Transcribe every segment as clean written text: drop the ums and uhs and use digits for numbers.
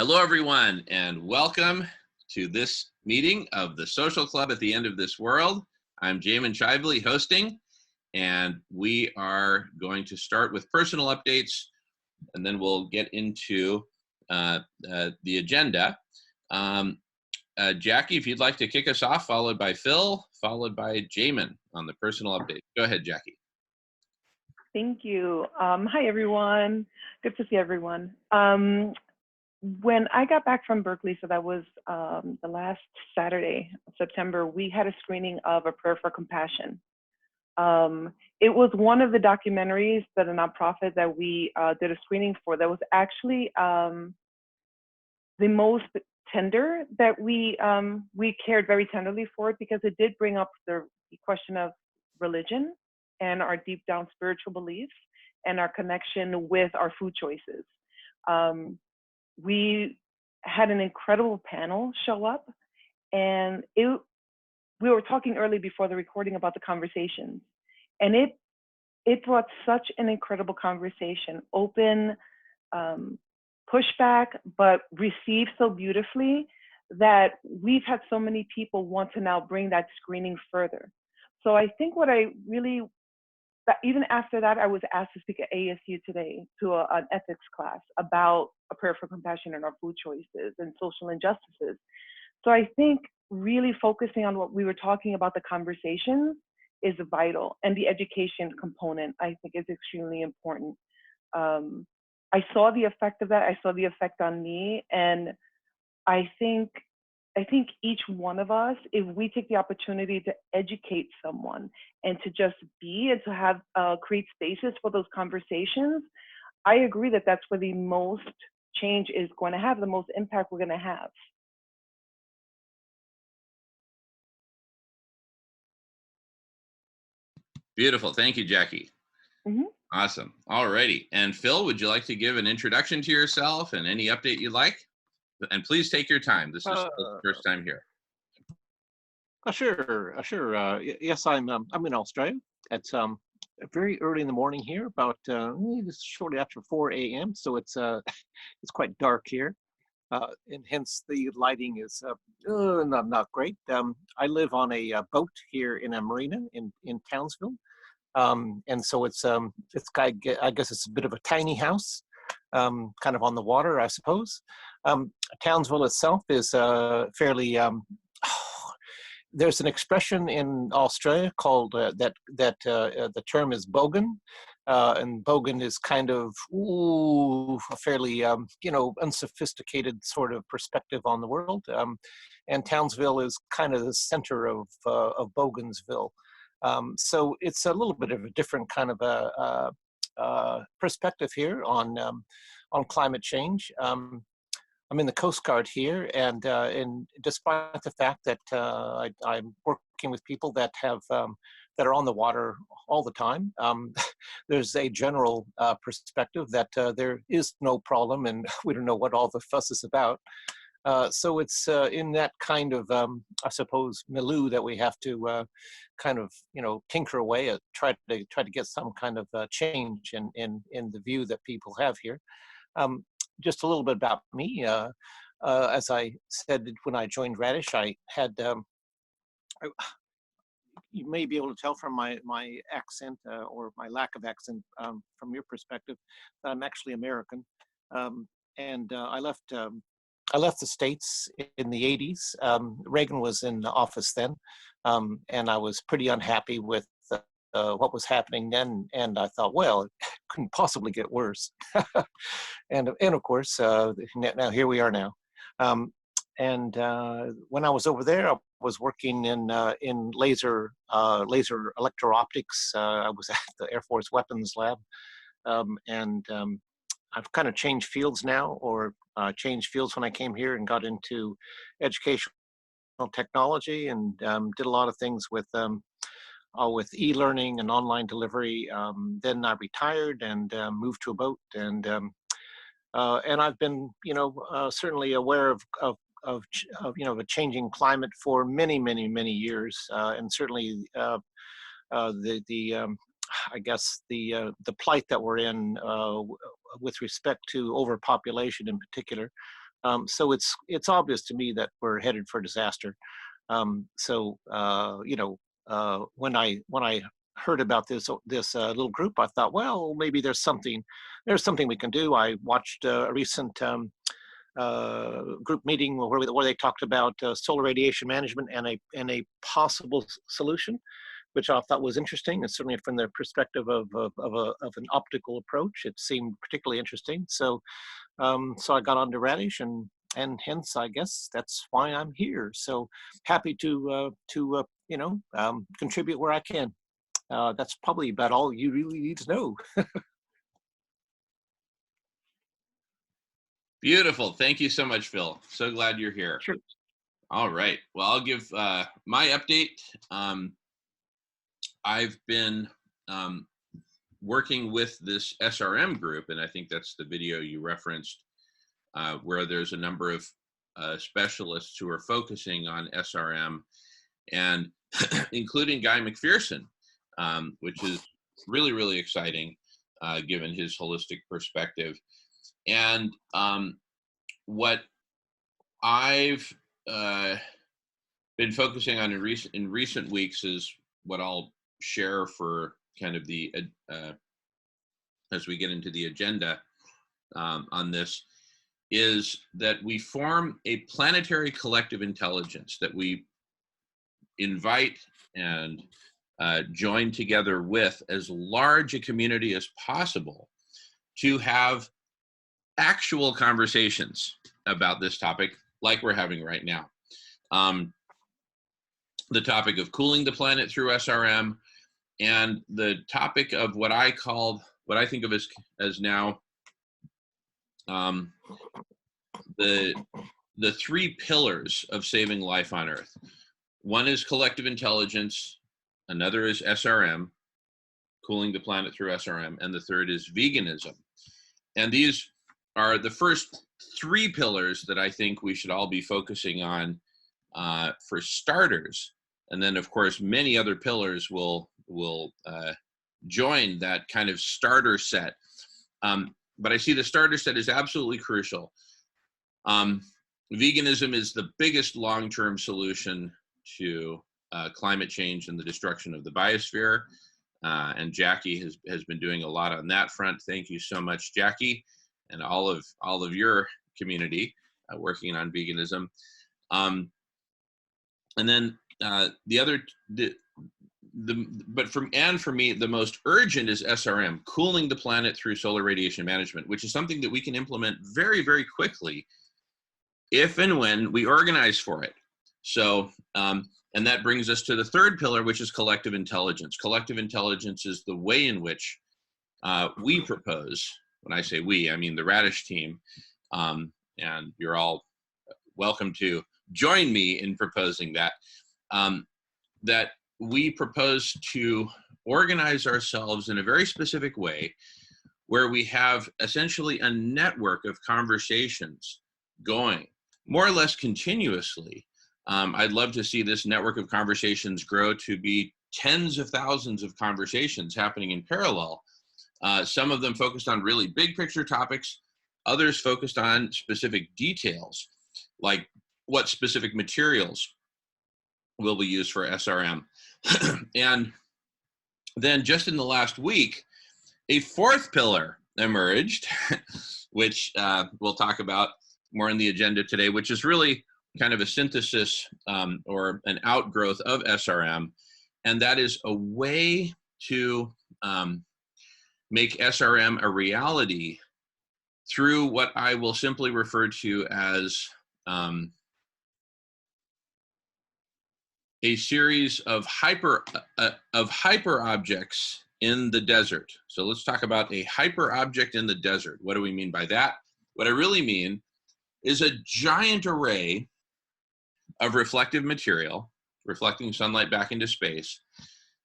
Hello, everyone, and welcome to this meeting of the Social Club at the End of This World. I'm Jamin Shively hosting, and we are going to start with personal updates, and then we'll get into the agenda. Jackie, if you'd like to kick us off, followed by Phil, followed by Jamin on the personal update. Go ahead, Jackie. Thank you. Hi, everyone. Good to see everyone. When I got back from Berkeley, so that was the last Saturday of September, we had a screening of A Prayer for Compassion. It was one of the documentaries that a nonprofit that we did a screening for that was actually the most tender, that we cared very tenderly for it, because it did bring up the question of religion and our deep down spiritual beliefs and our connection with our food choices. We had an incredible panel show up, and we were talking early before the recording about the conversations, and it brought such an incredible conversation, open, pushback, but received so beautifully that we've had so many people want to now bring that screening further. So I think even after that, I was asked to speak at ASU today to an ethics class about A Prayer for Compassion and our food choices and social injustices. So I think really focusing on what we were talking about, the conversations, is vital. And the education component, I think, is extremely important. I saw the effect of that. I saw the effect on me. And I think each one of us, if we take the opportunity to educate someone and to just be and to have create spaces for those conversations, I agree that that's where the most change is going to have, the most impact we're going to have. Beautiful. Thank you, Jackie. Mm-hmm. Awesome. All righty. And Phil, would you like to give an introduction to yourself and any update you'd like? And please take your time. This is the first time here. Sure. Yes, I'm in Australia. It's very early in the morning here, about just shortly after 4 a.m. So it's quite dark here, and hence the lighting is not great. I live on a boat here in a marina in Townsville, and so it's I guess it's a bit of a tiny house, kind of on the water, I suppose. Townsville itself is fairly. There's an expression in Australia called that the term is bogan, and bogan is kind of a fairly unsophisticated sort of perspective on the world, and Townsville is kind of the center of Bogansville. So it's a little bit of a different kind of a perspective here on climate change. I'm in the Coast Guard here, and despite the fact that I'm working with people that are on the water all the time, there's a general perspective that there is no problem, and we don't know what all the fuss is about. So it's in that kind of, I suppose, milieu that we have to kind of, tinker away at, try to get some kind of change in the view that people have here. Just a little bit about me. As I said when I joined Radish, I had, you may be able to tell from my accent or my lack of accent from your perspective, that I'm actually American. And I left the States in the 80s. Reagan was in office then, and I was pretty unhappy with what was happening then, and I thought, well, it couldn't possibly get worse. and of course, now here we are now. And when I was over there, I was working in laser electro-optics. I was at the Air Force Weapons Lab, and I've kind of changed fields now, or changed fields when I came here and got into educational technology, and did a lot of things with e-learning and online delivery. Then I retired and moved to a boat, and I've been, certainly aware of a changing climate for many years, and certainly I guess the plight that we're in with respect to overpopulation in particular. So it's obvious to me that we're headed for disaster. When I heard about this little group, I thought, well, maybe there's something we can do. I watched a recent group meeting where they talked about solar radiation management and a possible solution, which I thought was interesting, and certainly from the perspective of an optical approach, it seemed particularly interesting. So I got on to Radish, and hence I guess that's why I'm here. So happy to contribute where I can. That's probably about all you really need to know. Beautiful. Thank you so much, Phil. So glad you're here. Sure. All right. Well, I'll give my update. I've been working with this SRM group, and I think that's the video you referenced, where there's a number of specialists who are focusing on SRM, and including Guy McPherson, which is really, really exciting given his holistic perspective. And what I've been focusing on in recent weeks is what I'll share for kind of the as we get into the agenda on this, is that we form a planetary collective intelligence that we invite and join together with as large a community as possible to have actual conversations about this topic like we're having right now. The topic of cooling the planet through SRM, and the topic of what I think of as now the three pillars of saving life on Earth. One is collective intelligence, another is SRM, cooling the planet through SRM, and the third is veganism. And these are the first three pillars that I think we should all be focusing on for starters. And then, of course, many other pillars will join that kind of starter set. But I see the starter set is absolutely crucial. Veganism is the biggest long-term solution to climate change and the destruction of the biosphere. And Jackie has been doing a lot on that front. Thank you so much, Jackie, and all of your community working on veganism. And then for me, the most urgent is SRM, cooling the planet through solar radiation management, which is something that we can implement very, very quickly if and when we organize for it. So, and that brings us to the third pillar, which is collective intelligence. Collective intelligence is the way in which we propose, when I say we, I mean the Radish team, and you're all welcome to join me in proposing that, that we propose to organize ourselves in a very specific way where we have essentially a network of conversations going more or less continuously. I'd love to see this network of conversations grow to be tens of thousands of conversations happening in parallel. Some of them focused on really big picture topics, others focused on specific details, like what specific materials will be used for SRM. And then just in the last week, a fourth pillar emerged, which we'll talk about more in the agenda today, which is really kind of a synthesis or an outgrowth of SRM. And that is a way to make SRM a reality through what I will simply refer to as a series of hyper objects in the desert. So let's talk about a hyper object in the desert. What do we mean by that? What I really mean is a giant array of reflective material, reflecting sunlight back into space.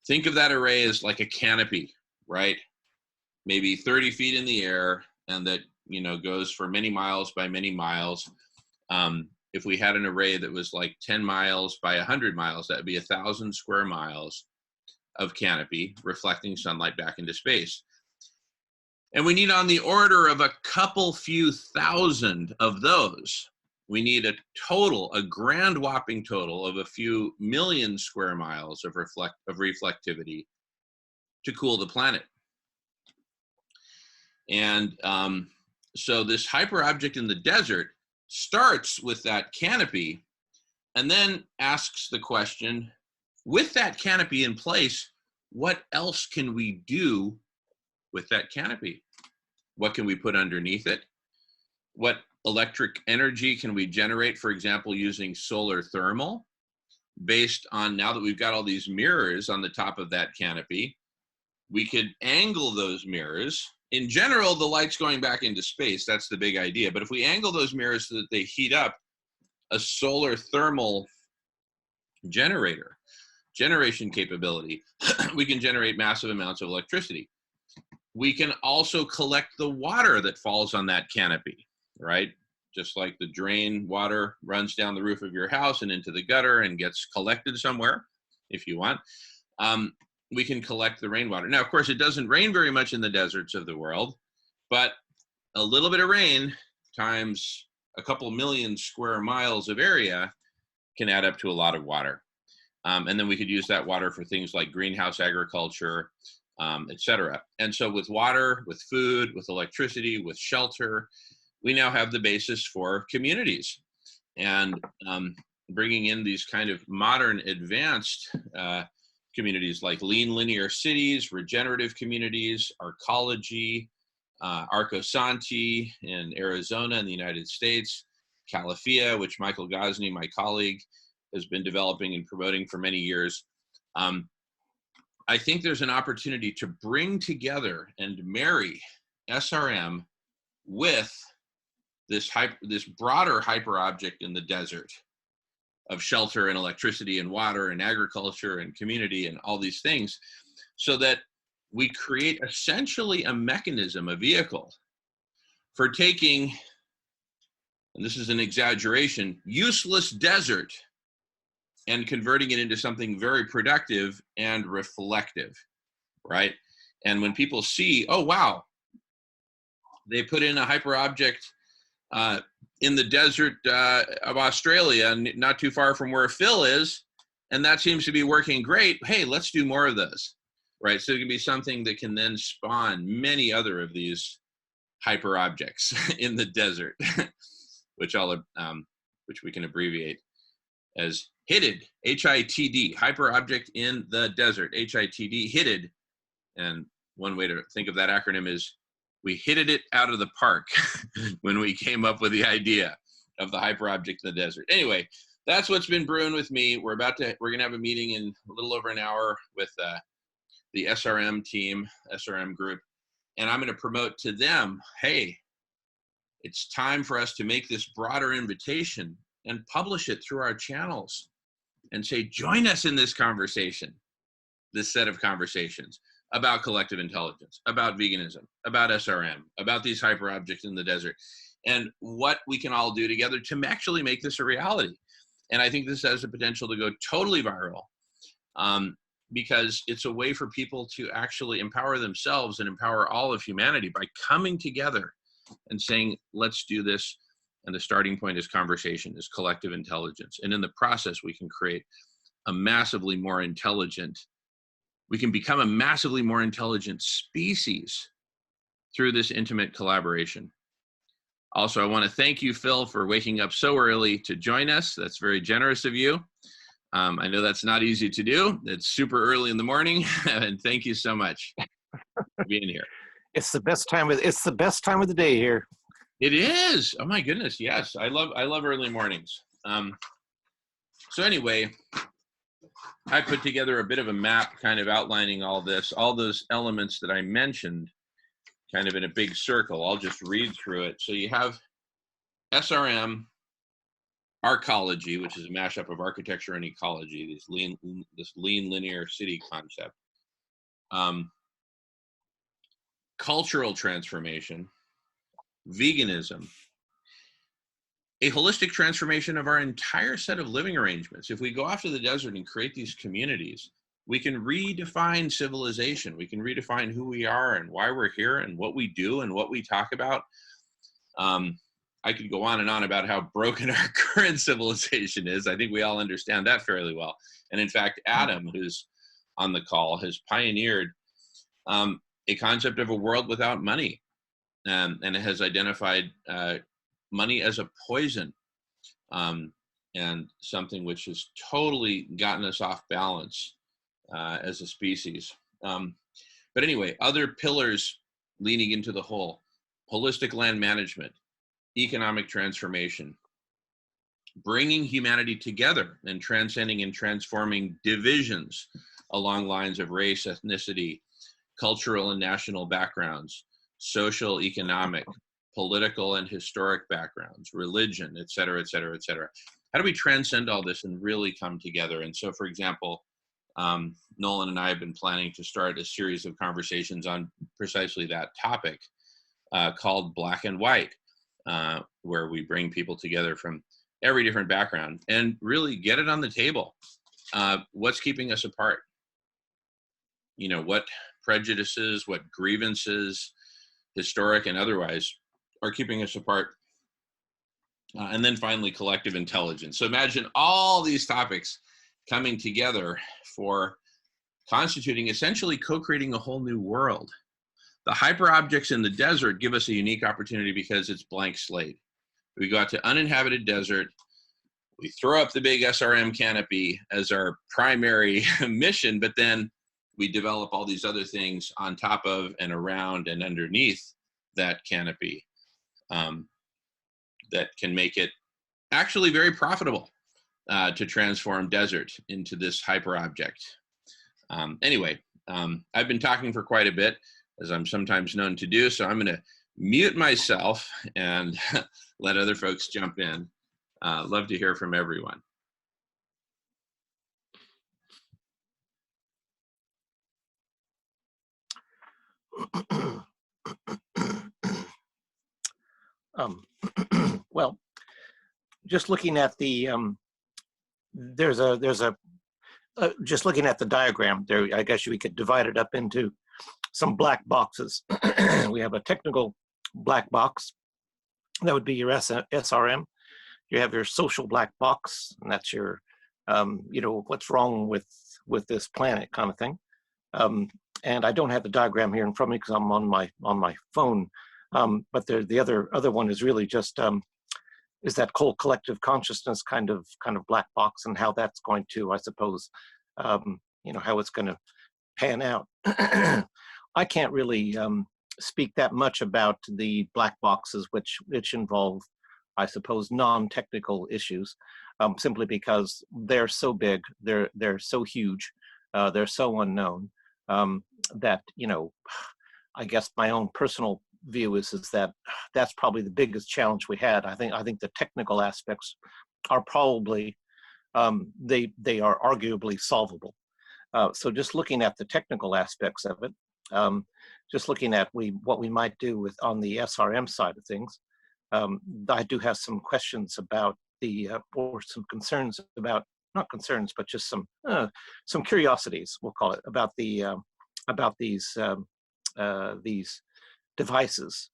Think of that array as like a canopy, right? Maybe 30 feet in the air, and that, you know, goes for many miles by many miles. If we had an array that was like 10 miles by 100 miles, that would be 1,000 square miles of canopy reflecting sunlight back into space. And we need on the order of a couple few thousand of those we need a grand whopping total of a few million square miles of reflectivity to cool the planet. And so this hyperobject in the desert starts with that canopy and then asks the question, with that canopy in place, what else can we do with that canopy? What can we put underneath it? What electric energy can we generate, for example, using solar thermal, based on, now that we've got all these mirrors on the top of that canopy, we could angle those mirrors. In general, the light's going back into space. That's the big idea. But if we angle those mirrors so that they heat up, a solar thermal generation capability, we can generate massive amounts of electricity. We can also collect the water that falls on that canopy, right? Just like the drain water runs down the roof of your house and into the gutter and gets collected somewhere, if you want. We can collect the rainwater. Now, of course, it doesn't rain very much in the deserts of the world, but a little bit of rain times a couple million square miles of area can add up to a lot of water. And then we could use that water for things like greenhouse agriculture, et cetera. And so with water, with food, with electricity, with shelter, we now have the basis for communities. And bringing in these kind of modern, advanced communities like lean linear cities, regenerative communities, Arcology, Arcosanti in Arizona in the United States, Calafia, which Michael Gosney, my colleague, has been developing and promoting for many years. I think there's an opportunity to bring together and marry SRM with this broader hyperobject in the desert of shelter and electricity and water and agriculture and community and all these things, so that we create essentially a mechanism, a vehicle for taking, and this is an exaggeration, useless desert and converting it into something very productive and reflective, right? And when people see, oh, wow, they put in a hyperobject in the desert of Australia, not too far from where Phil is, and that seems to be working great. Hey, let's do more of those, right? So it can be something that can then spawn many other of these hyperobjects in the desert, which we can abbreviate as HITD, H-I-T-D, hyperobject in the desert, H-I-T-D, HITD. And one way to think of that acronym is we hitted it out of the park when we came up with the idea of the hyperobject in the desert. Anyway, that's what's been brewing with me. We're gonna have a meeting in a little over an hour with the SRM team, SRM group, and I'm gonna promote to them, hey, it's time for us to make this broader invitation and publish it through our channels and say, join us in this conversation, this set of conversations about collective intelligence, about veganism, about SRM, about these hyperobjects in the desert, and what we can all do together to actually make this a reality. And I think this has the potential to go totally viral, because it's a way for people to actually empower themselves and empower all of humanity by coming together and saying, let's do this. And the starting point is conversation, is collective intelligence. And in the process, we can create a massively more intelligent, we can become a massively more intelligent species through this intimate collaboration. Also, I want to thank you, Phil, for waking up so early to join us. That's very generous of you. I know that's not easy to do. It's super early in the morning, and thank you so much for being here. It's the best time of the day here. It is. Oh my goodness, yes. I love early mornings. So anyway, I put together a bit of a map kind of outlining all this, all those elements that I mentioned kind of in a big circle. I'll just read through it. So you have SRM, Arcology, which is a mashup of architecture and ecology, this lean linear city concept. Cultural transformation, veganism, a holistic transformation of our entire set of living arrangements. If we go off to the desert and create these communities, we can redefine civilization. We can redefine who we are and why we're here and what we do and what we talk about. I could go on and on about how broken our current civilization is. I think we all understand that fairly well. And in fact, Adam, who's on the call, has pioneered a concept of a world without money, and it has identified money as a poison, and something which has totally gotten us off balance as a species. But anyway, other pillars leaning into the whole: holistic land management, economic transformation, bringing humanity together and transcending and transforming divisions along lines of race, ethnicity, cultural and national backgrounds, social, economic, political and historic backgrounds, religion, et cetera, et cetera, et cetera. How do we transcend all this and really come together? And so, for example, Nolan and I have been planning to start a series of conversations on precisely that topic called Black and White, where we bring people together from every different background and really get it on the table. What's keeping us apart? You know, what prejudices, what grievances, historic and otherwise, are keeping us apart? And then finally, collective intelligence. So imagine all these topics coming together for constituting, essentially co-creating a whole new world. The hyperobjects in the desert give us a unique opportunity because it's blank slate. We go out to uninhabited desert, we throw up the big SRM canopy as our primary mission, but then we develop all these other things on top of and around and underneath that canopy that can make it actually very profitable to transform desert into this hyperobject. Anyway, I've been talking for quite a bit, as I'm sometimes known to do, so I'm going to mute myself and let other folks jump in. Love to hear from everyone. Well, just looking at the just looking at the diagram there, I guess we could divide it up into some black boxes. We have a technical black box, that would be your SRM. You have your social black box, and that's your you know, what's wrong with this planet kind of thing. And I don't have the diagram here in front of me because I'm on my phone. But the other one is really just is that whole collective consciousness kind of black box, and how that's going to, I suppose, you know, how it's going to pan out. I can't really speak that much about the black boxes, which involve, I suppose, non-technical issues, simply because they're so big, they're so huge, they're so unknown, that, you know, I guess my own personal view is that that's probably the biggest challenge we had. I think the technical aspects are probably they are arguably solvable. So just looking at the technical aspects of it, just looking at what we might do on the SRM side of things, I do have some questions about or some concerns about, not concerns, but just some curiosities, we'll call it, about these devices,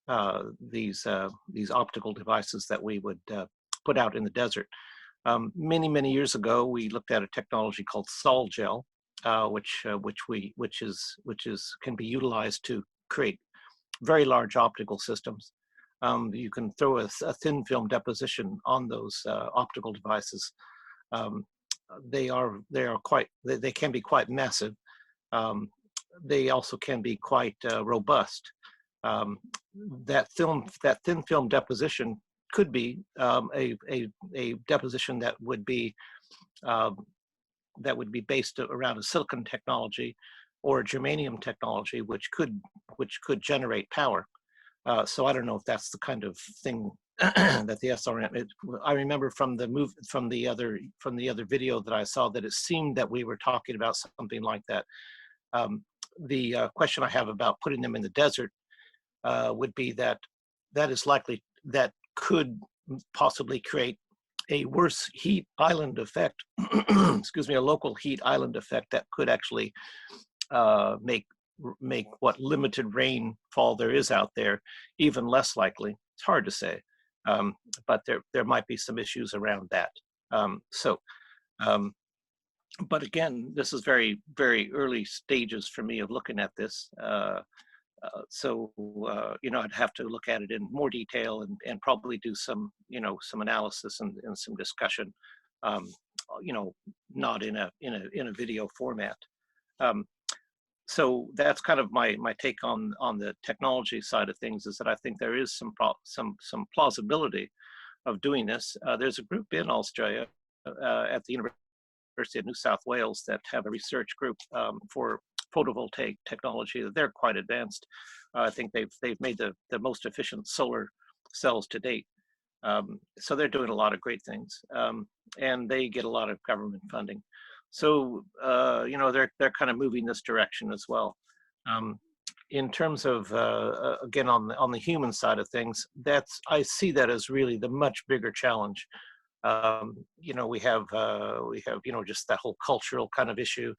these optical devices that we would put out in the desert. Many years ago, we looked at a technology called Sol-Gel, which can be utilized to create very large optical systems. You can throw a thin film deposition on those optical devices. They can be quite massive. They also can be quite robust. That thin film deposition could be a deposition that would be based around a silicon technology or a germanium technology, which could generate power. So I don't know if that's the kind of thing that the SRM. I remember from the other video that I saw that it seemed that we were talking about something like that. The question I have about putting them in the desert would be that could possibly create a worse heat island effect. Excuse me, a local heat island effect that could actually make what limited rainfall there is out there even less likely. It's hard to say, But there might be some issues around that. Um, but again, this is very, very early stages for me of looking at this. I'd have to look at it in more detail and probably do some, some analysis and some discussion, um, not in a video format. So that's kind of my take on the technology side of things, is that I think there is some plausibility of doing this. There's a group in Australia at the University of New South Wales that have a research group for photovoltaic technology. They're quite advanced. I think they've made the most efficient solar cells to date. So they're doing a lot of great things, and they get a lot of government funding. So they're kind of moving this direction as well. In terms of again on the human side of things, I see that as really the much bigger challenge. We have just that whole cultural kind of issue.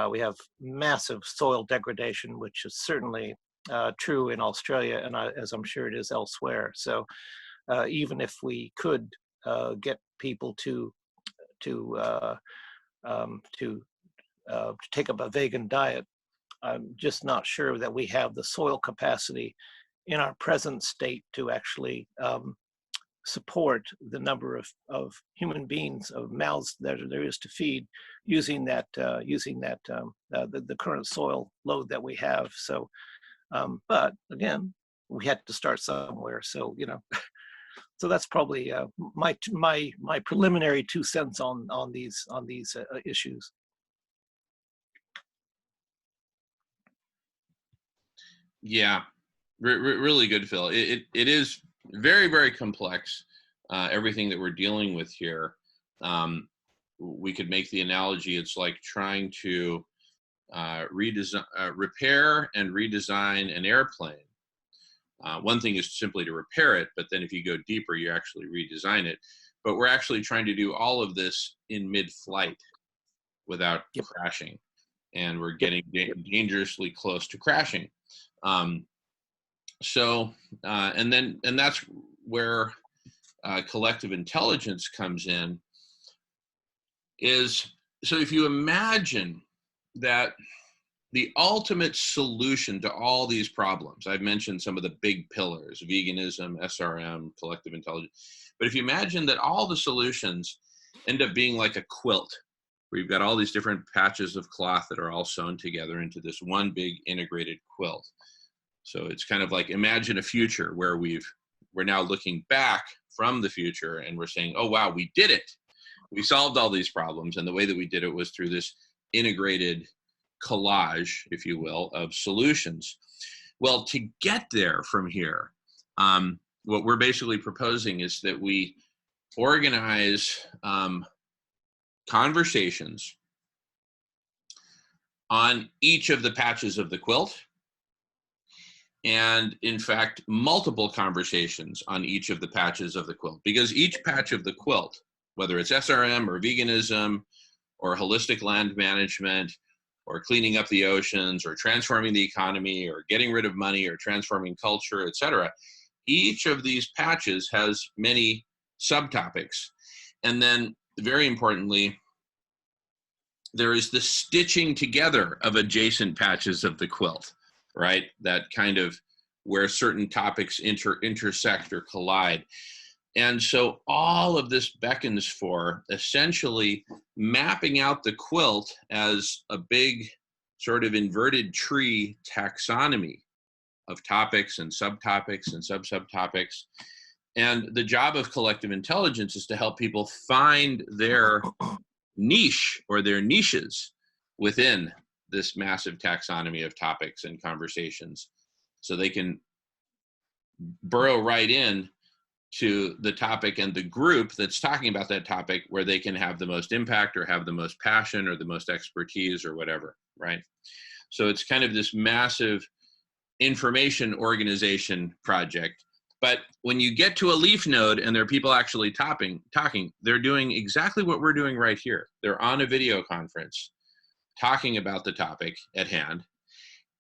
We have massive soil degradation, which is certainly true in Australia, and as I'm sure it is elsewhere. So even if we could get people to take up a vegan diet, I'm just not sure that we have the soil capacity in our present state to actually support the number of human beings, of mouths that there is to feed, using the current soil load that we have. So, but again, we had to start somewhere. So so that's probably my preliminary 2 cents on these issues. Yeah, really good, Phil. It is very, very complex, everything that we're dealing with here. We could make the analogy, it's like trying to repair and redesign an airplane. One thing is simply to repair it, but then if you go deeper, you actually redesign it. But we're actually trying to do all of this in mid-flight without crashing. And we're getting dangerously close to crashing. And that's where collective intelligence comes in. So if you imagine that the ultimate solution to all these problems, I've mentioned some of the big pillars: veganism, SRM, collective intelligence. But if you imagine that all the solutions end up being like a quilt, where you've got all these different patches of cloth that are all sewn together into this one big integrated quilt. So it's kind of like, imagine a future where we're now looking back from the future and we're saying, oh, wow, we did it. We solved all these problems. And the way that we did it was through this integrated collage, if you will, of solutions. Well, to get there from here, what we're basically proposing is that we organize conversations on each of the patches of the quilt, and in fact, multiple conversations on each of the patches of the quilt, because each patch of the quilt, whether it's SRM or veganism or holistic land management or cleaning up the oceans or transforming the economy or getting rid of money or transforming culture, etc., each of these patches has many subtopics. And then, very importantly, there is the stitching together of adjacent patches of the quilt, right? That kind of where certain topics intersect or collide. And so all of this beckons for essentially mapping out the quilt as a big sort of inverted tree taxonomy of topics and subtopics and subtopics. And the job of collective intelligence is to help people find their niche or their niches within this massive taxonomy of topics and conversations, so they can burrow right in to the topic and the group that's talking about that topic, where they can have the most impact or have the most passion or the most expertise or whatever, right? So it's kind of this massive information organization project. But when you get to a leaf node and there are people actually talking, they're doing exactly what we're doing right here. They're on a video conference talking about the topic at hand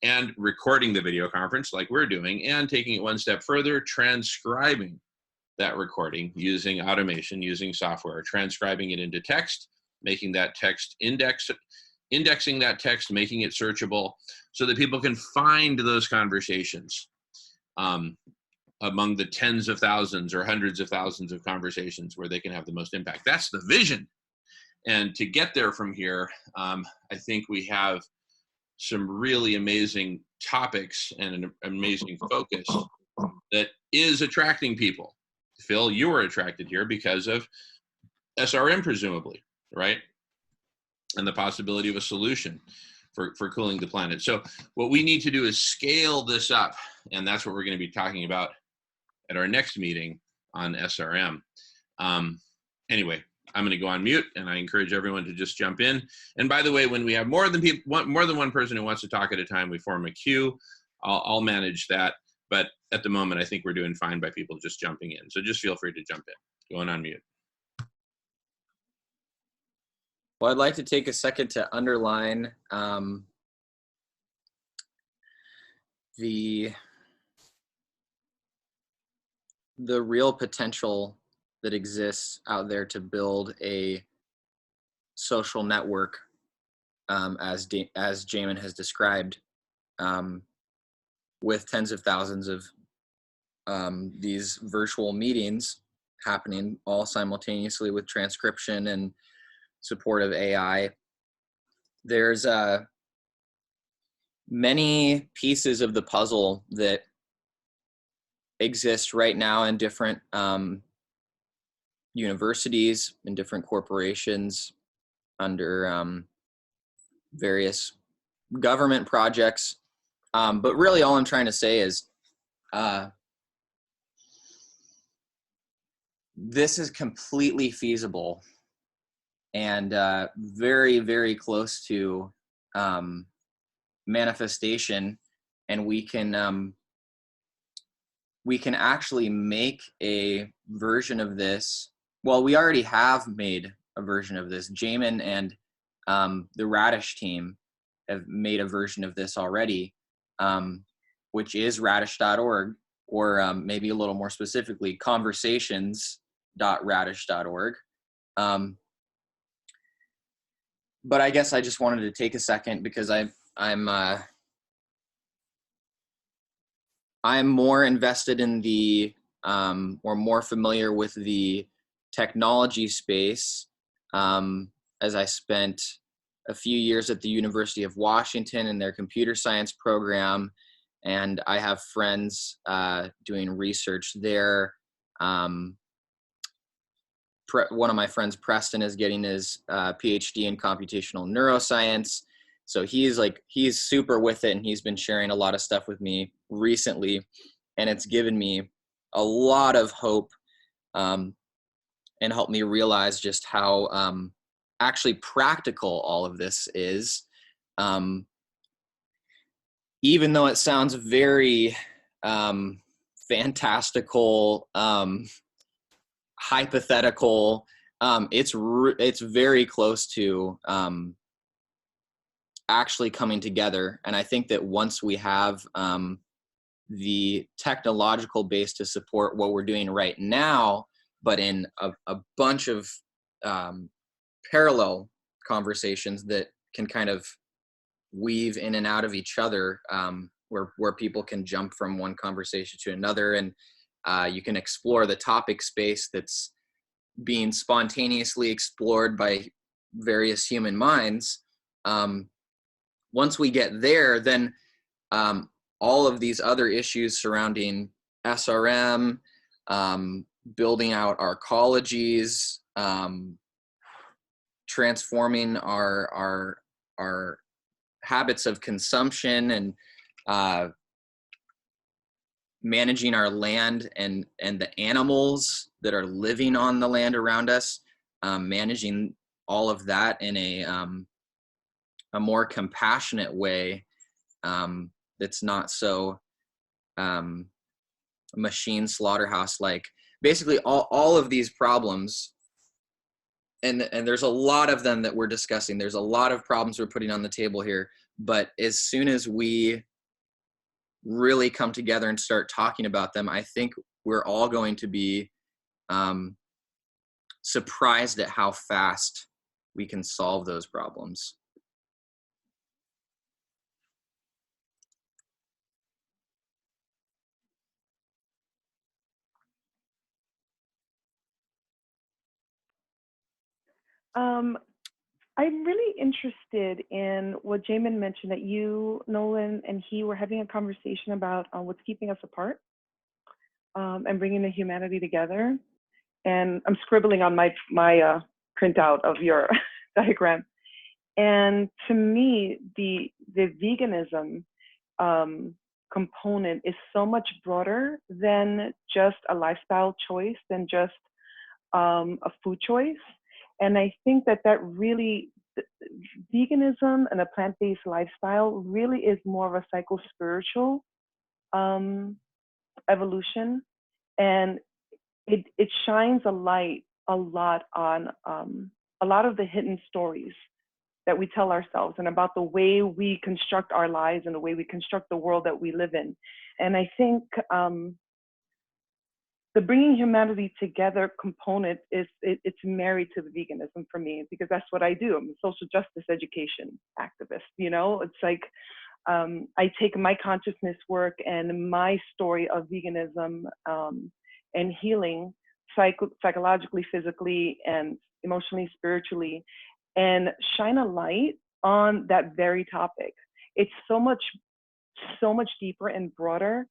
and recording the video conference like we're doing, and taking it one step further, transcribing that recording using automation, using software, transcribing it into text, making that text indexing that text, making it searchable so that people can find those conversations among the tens of thousands or hundreds of thousands of conversations where they can have the most impact. That's the vision. And to get there from here, I think we have some really amazing topics and an amazing focus that is attracting people. Phil, you were attracted here because of SRM, presumably, right? And the possibility of a solution for cooling the planet. So what we need to do is scale this up, and that's what we're going to be talking about at our next meeting on SRM. Anyway, I'm going to go on mute, and I encourage everyone to just jump in. And by the way, when we have more than one person who wants to talk at a time, we form a queue. I'll manage that. But at the moment, I think we're doing fine by people just jumping in. So just feel free to jump in. Going on mute. Well, I'd like to take a second to underline the real potential that exists out there to build a social network, as Jamin has described, with tens of thousands of these virtual meetings happening all simultaneously with transcription and support of AI. There's many pieces of the puzzle that exist right now in different universities and different corporations under various government projects. But really all I'm trying to say is this is completely feasible and very, very close to manifestation, and we can actually make a version of this. Well, we already have made a version of this. Jamin and the Radish team have made a version of this already, which is radish.org, or maybe a little more specifically, conversations.radish.org. But I guess I just wanted to take a second because I'm more invested in the or more familiar with the technology space, as I spent a few years at the University of Washington in their computer science program, and I have friends doing research there. One of my friends, Preston, is getting his PhD in computational neuroscience. So he's super with it, and he's been sharing a lot of stuff with me recently, and it's given me a lot of hope and helped me realize just how actually practical all of this is. Even though it sounds very fantastical, hypothetical, it's very close to actually coming together. And I think that once we have the technological base to support what we're doing right now, but in a bunch of parallel conversations that can kind of weave in and out of each other, where people can jump from one conversation to another, and you can explore the topic space that's being spontaneously explored by various human minds. Once we get there, then all of these other issues surrounding SRM, building out our ecologies, transforming our habits of consumption, and managing our land and the animals that are living on the land around us, managing all of that in a more compassionate way, that's not so machine slaughterhouse like. Basically all of these problems, and there's a lot of them that we're discussing. There's a lot of problems we're putting on the table here, but as soon as we really come together and start talking about them, I think we're all going to be surprised at how fast we can solve those problems. I'm really interested in what Jamin mentioned, that you, Nolan, and he were having a conversation about what's keeping us apart, and bringing the humanity together. And I'm scribbling on my printout of your diagram. And to me, the veganism component is so much broader than just a lifestyle choice, than just a food choice. And I think that really, veganism and a plant-based lifestyle really is more of a psycho-spiritual evolution. And it shines a light a lot on a lot of the hidden stories that we tell ourselves, and about the way we construct our lives and the way we construct the world that we live in. And I think the bringing humanity together component it's married to the veganism for me, because that's what I do. I'm a social justice education activist. It's like I take my consciousness work and my story of veganism and healing psychologically, physically, and emotionally, spiritually, and shine a light on that very topic. It's so much deeper and broader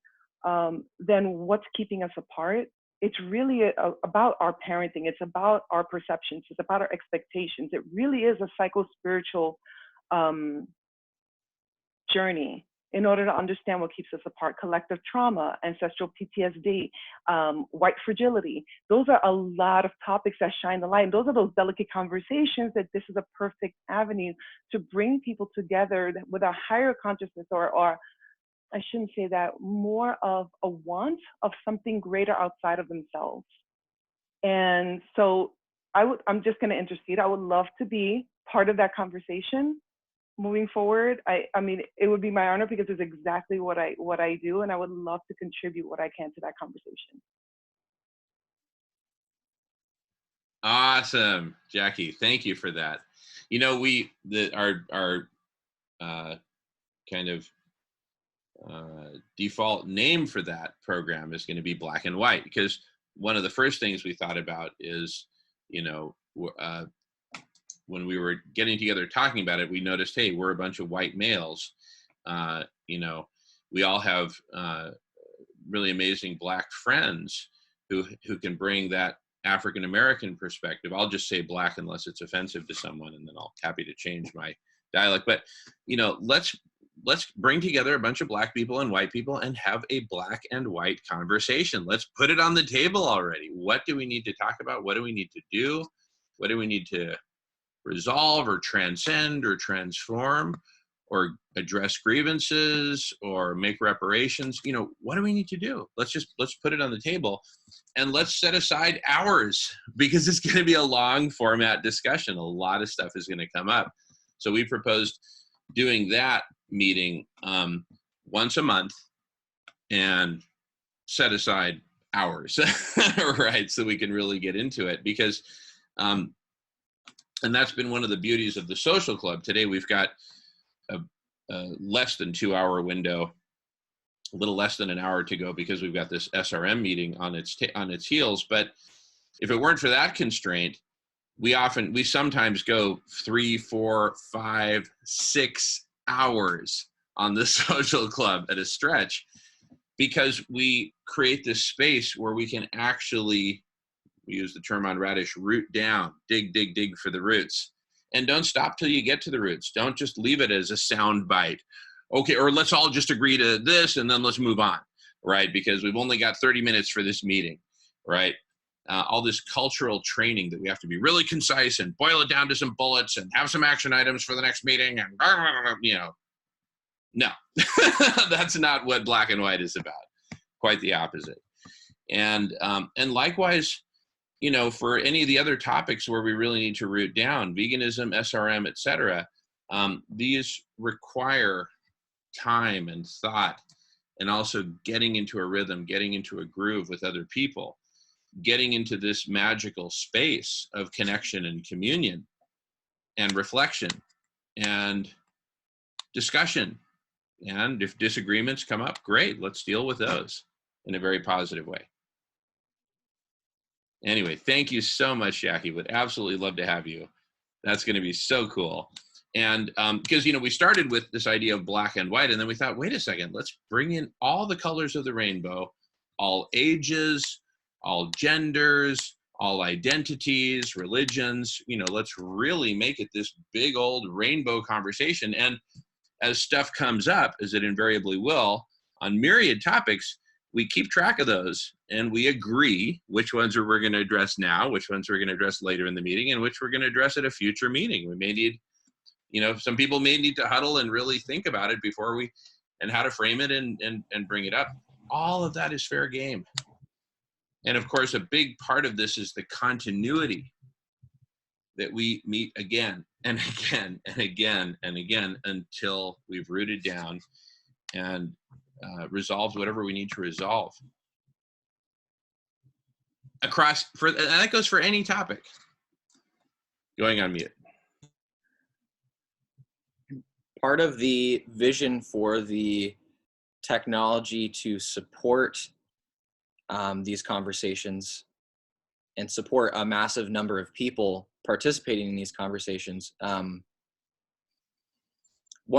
than what's keeping us apart. It's really about our parenting. It's about our perceptions. It's about our expectations. It really is a psycho-spiritual journey in order to understand what keeps us apart. Collective trauma, ancestral PTSD, white fragility. Those are a lot of topics that shine the light. And those are those delicate conversations that this is a perfect avenue to bring people together with a higher consciousness, or I shouldn't say that, more of a want of something greater outside of themselves. And so I'm just going to intercede. I would love to be part of that conversation moving forward. I mean, it would be my honor, because it's exactly what I do, and I would love to contribute what I can to that conversation. Awesome, Jackie. Thank you for that. Our kind of default name for that program is going to be Black and White, because one of the first things we thought about is, when we were getting together talking about it, we noticed, hey, we're a bunch of white males. We all have really amazing Black friends who can bring that African American perspective. I'll just say Black unless it's offensive to someone, and then I'll happy to change my dialect. But let's bring together a bunch of Black people and white people and have a Black and white conversation. Let's put it on the table already. What do we need to talk about? What do we need to do? What do we need to resolve or transcend or transform or address grievances or make reparations? What do we need to do? Let's put it on the table, and let's set aside hours, because it's going to be a long format discussion. A lot of stuff is going to come up. So we proposed doing that meeting once a month and set aside hours, right? So we can really get into it, because and that's been one of the beauties of the social club. Today we've got a less than 2 hour window, a little less than an hour to go, because we've got this SRM meeting on its heels. But if it weren't for that constraint, we sometimes go 3, 4, 5, 6 hours on the social club at a stretch, because we create this space where we can actually, we use the term on Radish, root down, dig for the roots. And don't stop till you get to the roots. Don't just leave it as a sound bite. Okay, or let's all just agree to this and then let's move on, right? Because we've only got 30 minutes for this meeting, right? All this cultural training that we have to be really concise and boil it down to some bullets and have some action items for the next meeting, and no, that's not what Black and White is about. Quite the opposite. And likewise, for any of the other topics where we really need to root down, veganism, SRM, et cetera, these require time and thought, and also getting into a rhythm, getting into a groove with other people. getting into this magical space of connection and communion and reflection and discussion. And if disagreements come up, great, let's deal with those in a very positive way. Anyway, thank you so much, Jackie. Would absolutely love to have you. That's going to be so cool. And because, you know, we started with this idea of black and white, and then we thought, wait a second, let's bring in all the colors of the rainbow, all ages, all genders, all identities, religions, you know, let's really make it this big old rainbow conversation. And as stuff comes up, as it invariably will, on myriad topics, we keep track of those and we agree which ones we're going to address now, which ones we're going to address later in the meeting, and which we're going to address at a future meeting. We may need, you know, some people may need to huddle and really think about it before we, and how to frame it and bring it up. All of that is fair game. And of course, a big part of this is the continuity, that we meet again and again and again and again until we've rooted down and resolved whatever we need to resolve. And that goes for any topic. Going on mute. Part of the vision for the technology to support these conversations and support a massive number of people participating in these conversations. One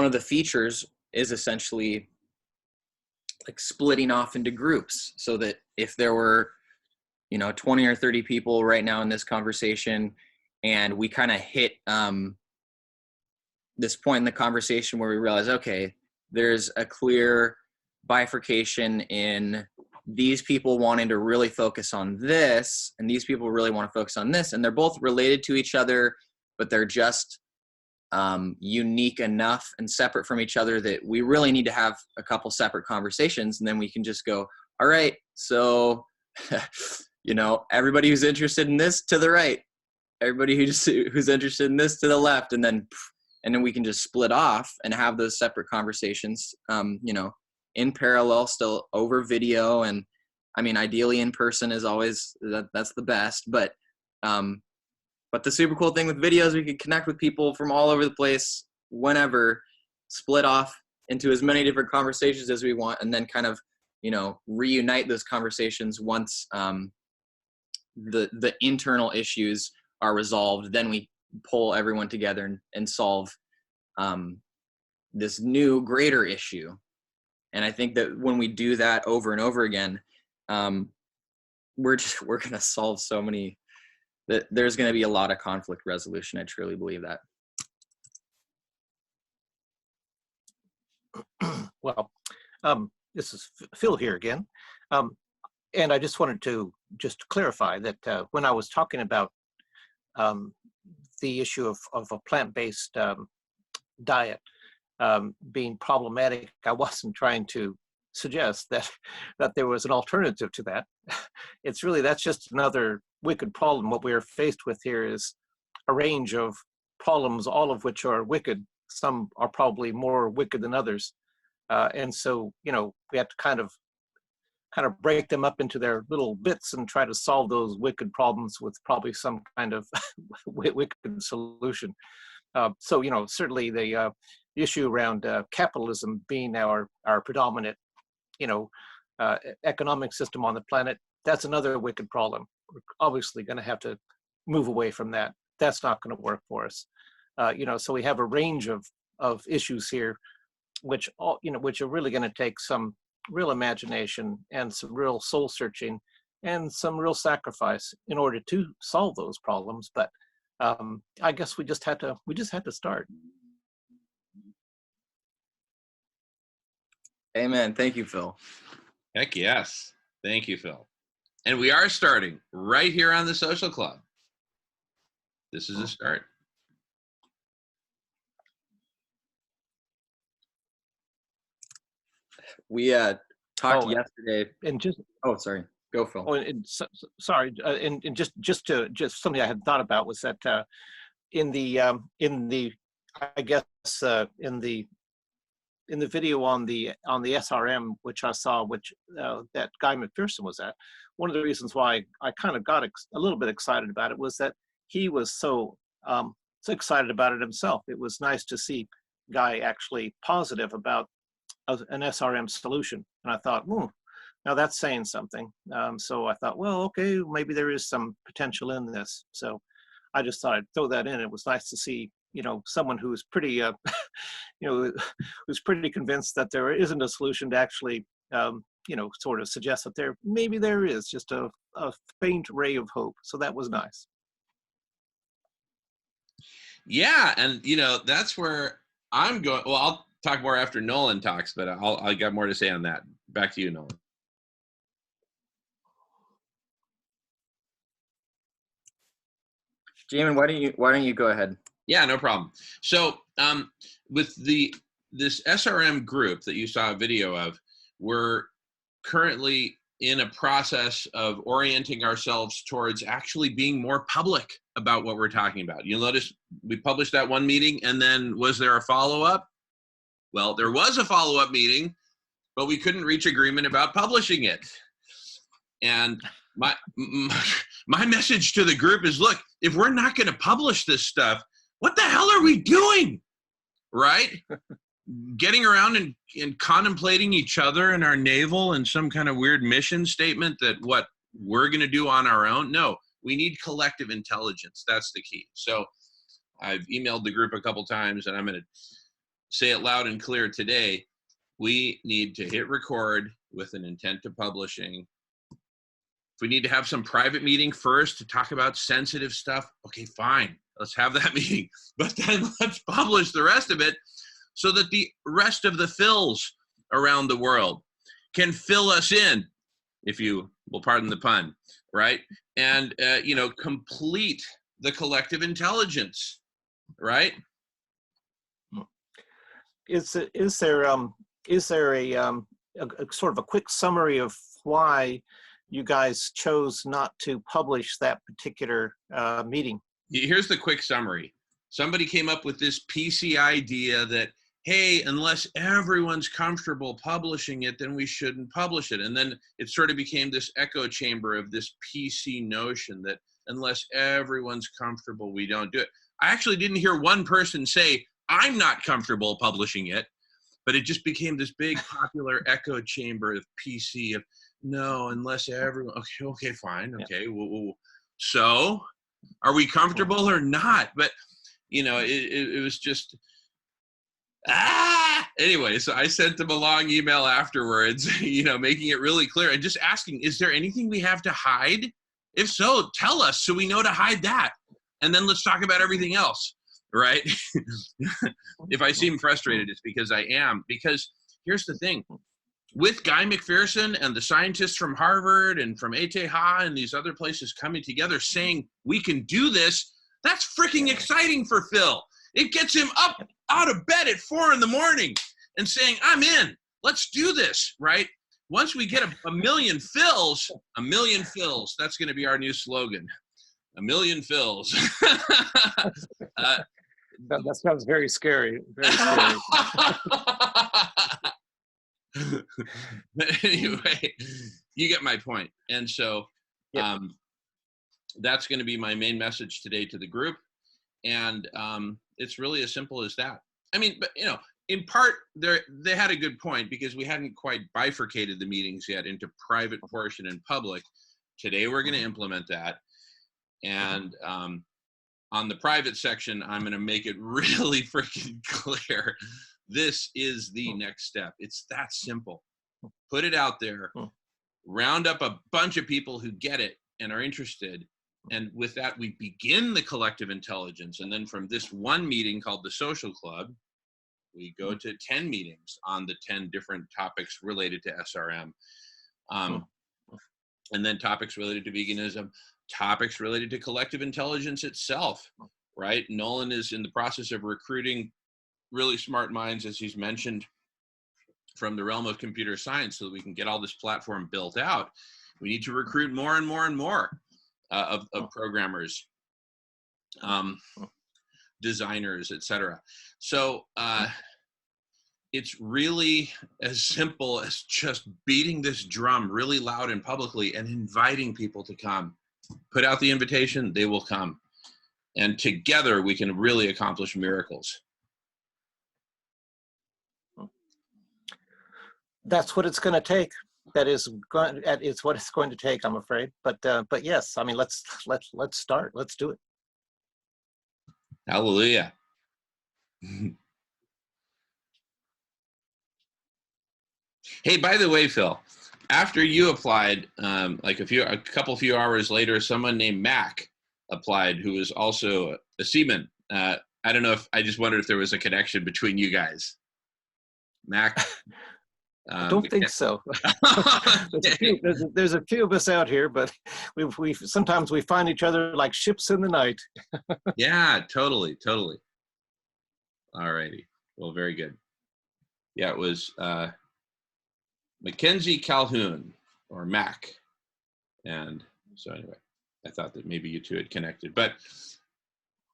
of the features is essentially like splitting off into groups, so that if there were, you know, 20 or 30 people right now in this conversation, and we kind of hit this point in the conversation where we realize, okay, there's a clear bifurcation in these people wanting to really focus on this, and these people really want to focus on this, and they're both related to each other, but they're just unique enough and separate from each other that we really need to have a couple separate conversations. And then we can just go, all right, so, you know, everybody who's interested in this to the right, everybody who's interested in this to the left, and then we can just split off and have those separate conversations, you know, in parallel, still over video. And I mean, ideally in person is always, that's the best, but the super cool thing with video is we can connect with people from all over the place whenever, split off into as many different conversations as we want, and then kind of, you know, reunite those conversations once the internal issues are resolved. Then we pull everyone together and solve this new greater issue. And I think that when we do that over and over again, we're going to solve so many, that there's going to be a lot of conflict resolution. I truly believe that. Well, this is Phil here again. And I just wanted to just clarify that when I was talking about the issue of a plant-based diet being problematic, I wasn't trying to suggest that there was an alternative to that. It's really, that's just another wicked problem. What we're faced with here is a range of problems, all of which are wicked. Some are probably more wicked than others. And so, you know, we have to kind of break them up into their little bits and try to solve those wicked problems with probably some kind of wicked solution. So, you know, certainly the issue around capitalism being our predominant, you know, economic system on the planet, that's another wicked problem. We're obviously going to have to move away from that. That's not going to work for us. You know, so we have a range of issues here, which are really going to take some real imagination and some real soul searching and some real sacrifice in order to solve those problems. But I guess we just had to start. Amen. Thank you, Phil. Heck yes. Thank you, Phil. And we are starting right here on the Social Club. This is a start. We talked yesterday. And just sorry, go, Phil. Oh, and sorry, and just something I had thought about was that in the in the video on the SRM, which I saw, which that Guy McPherson was at, one of the reasons why I kind of got a little bit excited about it was that he was so excited about it himself. It was nice to see Guy actually positive about an SRM solution, and I thought, now that's saying something. So I thought, well, okay, maybe there is some potential in this. So I just thought I'd throw that in. It was nice to see, someone who's pretty, who's pretty convinced that there isn't a solution to actually, sort of suggest that maybe there is just a faint ray of hope. So that was nice. Yeah, and that's where I'm going. Well, I'll talk more after Nolan talks, but I got more to say on that. Back to you, Nolan. Jamin, why don't you go ahead? Yeah, no problem. So with this SRM group that you saw a video of, we're currently in a process of orienting ourselves towards actually being more public about what we're talking about. You'll notice we published that one meeting, and then was there a follow-up? Well, there was a follow-up meeting, but we couldn't reach agreement about publishing it. And my message to the group is, look, if we're not going to publish this stuff, what the hell are we doing? Right? Getting around and contemplating each other and our navel and some kind of weird mission statement that what we're going to do on our own. No, we need collective intelligence. That's the key. So I've emailed the group a couple times, and I'm going to say it loud and clear today. We need to hit record with an intent to publishing. If we need to have some private meeting first to talk about sensitive stuff, okay, fine. Let's have that meeting. But then let's publish the rest of it so that the rest of the phils around the world can fill us in, if you will pardon the pun, right? And, complete the collective intelligence, right? Is there a sort of a quick summary of why you guys chose not to publish that particular meeting? Here's the quick summary. Somebody came up with this PC idea that, hey, unless everyone's comfortable publishing it, then we shouldn't publish it. And then it sort of became this echo chamber of this PC notion that unless everyone's comfortable, we don't do it. I actually didn't hear one person say, I'm not comfortable publishing it, but it just became this big popular echo chamber of PC of, no, unless everyone, okay, fine, okay. Yeah. So are we comfortable or not? But, it was just, anyway, so I sent them a long email afterwards, making it really clear and just asking, is there anything we have to hide? If so, tell us so we know to hide that. And then let's talk about everything else, right? If I seem frustrated, it's because I am. Because here's the thing. With Guy McPherson and the scientists from Harvard and from ETH and these other places coming together saying we can do this, that's freaking exciting for Phil. It gets him up out of bed at 4 a.m. and saying, I'm in, let's do this, right? Once we get a million Phils, that's going to be our new slogan. A million Phils. That sounds very scary. Very scary. But anyway, you get my point. And so that's going to be my main message today to the group. And it's really as simple as that. I mean, but in part, they had a good point because we hadn't quite bifurcated the meetings yet into private portion and public. Today, we're going to implement that. And on the private section, I'm going to make it really freaking clear. This is the next step. It's that simple. Put it out there, round up a bunch of people who get it and are interested. And with that, we begin the collective intelligence. And then from this one meeting called the Social Club, we go to 10 meetings on the 10 different topics related to SRM. And then topics related to veganism, topics related to collective intelligence itself, right? Nolan is in the process of recruiting really smart minds, as he's mentioned, from the realm of computer science so that we can get all this platform built out. We need to recruit more and more and more of programmers, designers, etc. So it's really as simple as just beating this drum really loud and publicly and inviting people to come. Put out the invitation, they will come. And together we can really accomplish miracles. That's what it's going to take. It's what it's going to take, I'm afraid. But yes, I mean, let's start. Let's do it. Hallelujah. Hey, by the way, Phil, after you applied, like a few hours later, someone named Mac applied, who was also a seaman. I don't know, if I just wondered if there was a connection between you guys. Mac. I don't think so. there's a few of us out here, but we sometimes we find each other like ships in the night. Yeah, totally. All righty. Well, very good. Yeah, it was Mackenzie Calhoun, or Mac. And so anyway, I thought that maybe you two had connected. But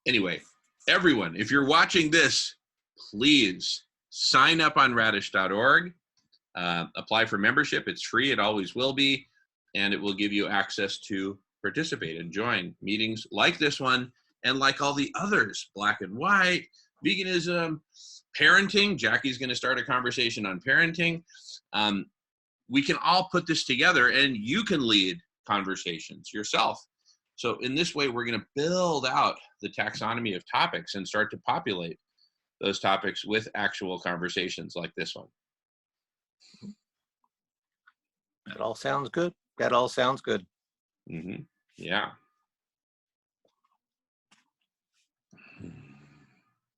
anyway, everyone, if you're watching this, please sign up on radish.org. Apply for membership. It's free. It always will be. And it will give you access to participate and join meetings like this one and like all the others: Black and White, veganism, parenting. Jackie's going to start a conversation on parenting. We can all put this together, and you can lead conversations yourself. So in this way, we're going to build out the taxonomy of topics and start to populate those topics with actual conversations like this one. That all sounds good. Mm-hmm. Yeah.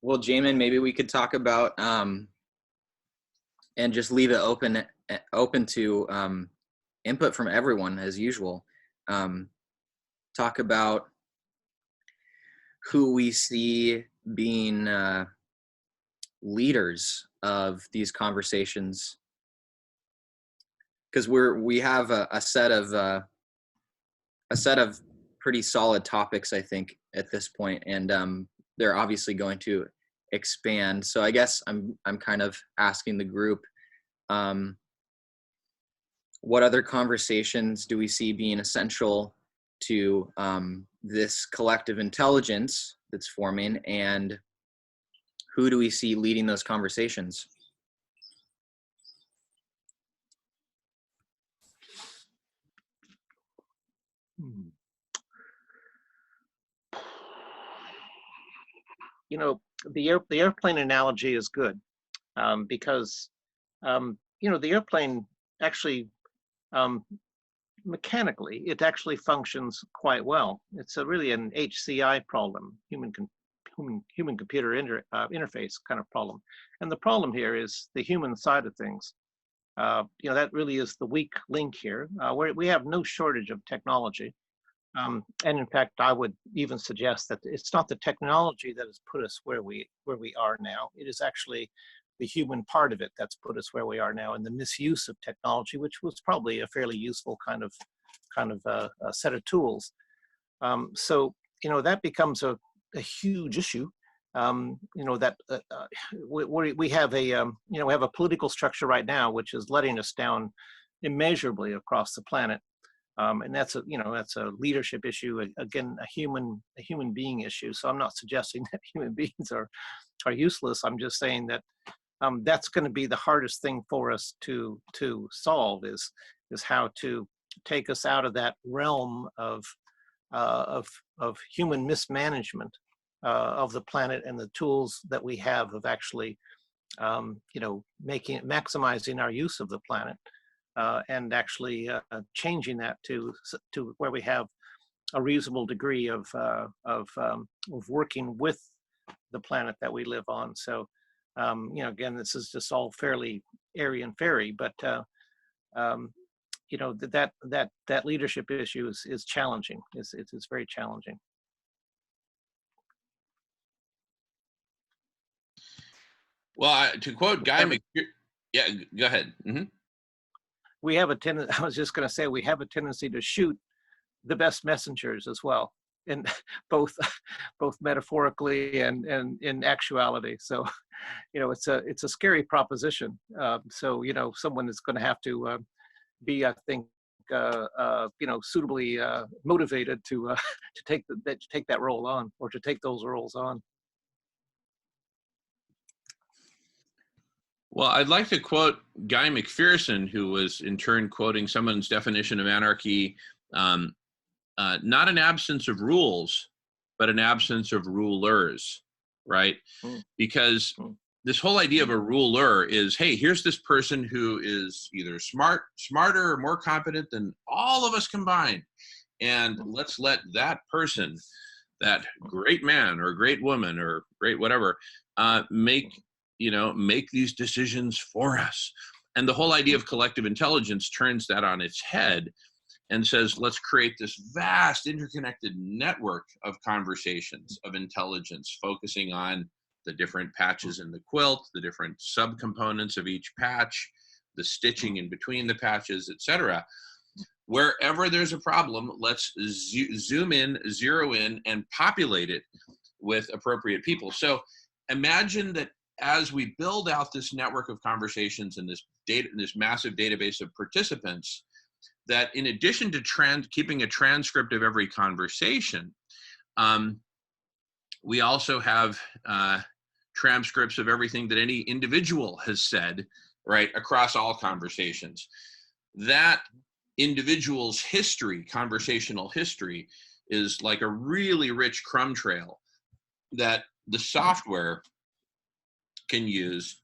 Well, Jamin, maybe we could talk about and just leave it open to input from everyone as usual. Talk about who we see being leaders of these conversations, because we have a set of pretty solid topics, I think, at this point, and they're obviously going to expand. So I guess I'm kind of asking the group, what other conversations do we see being essential to this collective intelligence that's forming, and who do we see leading those conversations? You know, the airplane analogy is good, because you know, the airplane actually mechanically it actually functions quite well. It's really an HCI problem, human computer interface kind of problem, and the problem here is the human side of things. You know, that really is the weak link here, where we have no shortage of technology. And in fact, I would even suggest that it's not the technology that has put us where we are now. It is actually the human part of it that's put us where we are now, and the misuse of technology, which was probably a fairly useful kind of a set of tools. So you know, that becomes a huge issue. You know, that we have a you know, we have a political structure right now which is letting us down immeasurably across the planet. And that's a, you know, that's a leadership issue, again, a human being issue. So I'm not suggesting that human beings are useless. I'm just saying that that's going to be the hardest thing for us to solve, is how to take us out of that realm of human mismanagement of the planet and the tools that we have of actually you know, maximizing our use of the planet. And actually changing that to where we have a reasonable degree of working with the planet that we live on. So, you know, again, this is just all fairly airy and fairy, but you know, that leadership issue is challenging. It's very challenging. Well, to quote Guy McPherson, yeah, go ahead. Mm-hmm. We have a tendency, I was just going to say, we have a tendency to shoot the best messengers as well. in both both metaphorically and in actuality. So, it's a scary proposition. So, someone is going to have to be, I think, suitably motivated to to take that role on, or to take those roles on. Well, I'd like to quote Guy McPherson, who was in turn quoting someone's definition of anarchy, not an absence of rules, but an absence of rulers, right? Because this whole idea of a ruler is, hey, here's this person who is either smarter or more competent than all of us combined. And let's let that person, that great man or great woman or great whatever, make these decisions for us. And the whole idea of collective intelligence turns that on its head and says, let's create this vast interconnected network of conversations of intelligence, focusing on the different patches in the quilt, the different subcomponents of each patch, the stitching in between the patches, etc. Wherever there's a problem, let's zoom in, zero in, and populate it with appropriate people. So imagine that as we build out this network of conversations and this massive database of participants, that in addition to keeping a transcript of every conversation, we also have transcripts of everything that any individual has said, right, across all conversations. That individual's history, conversational history, is like a really rich crumb trail that the software can use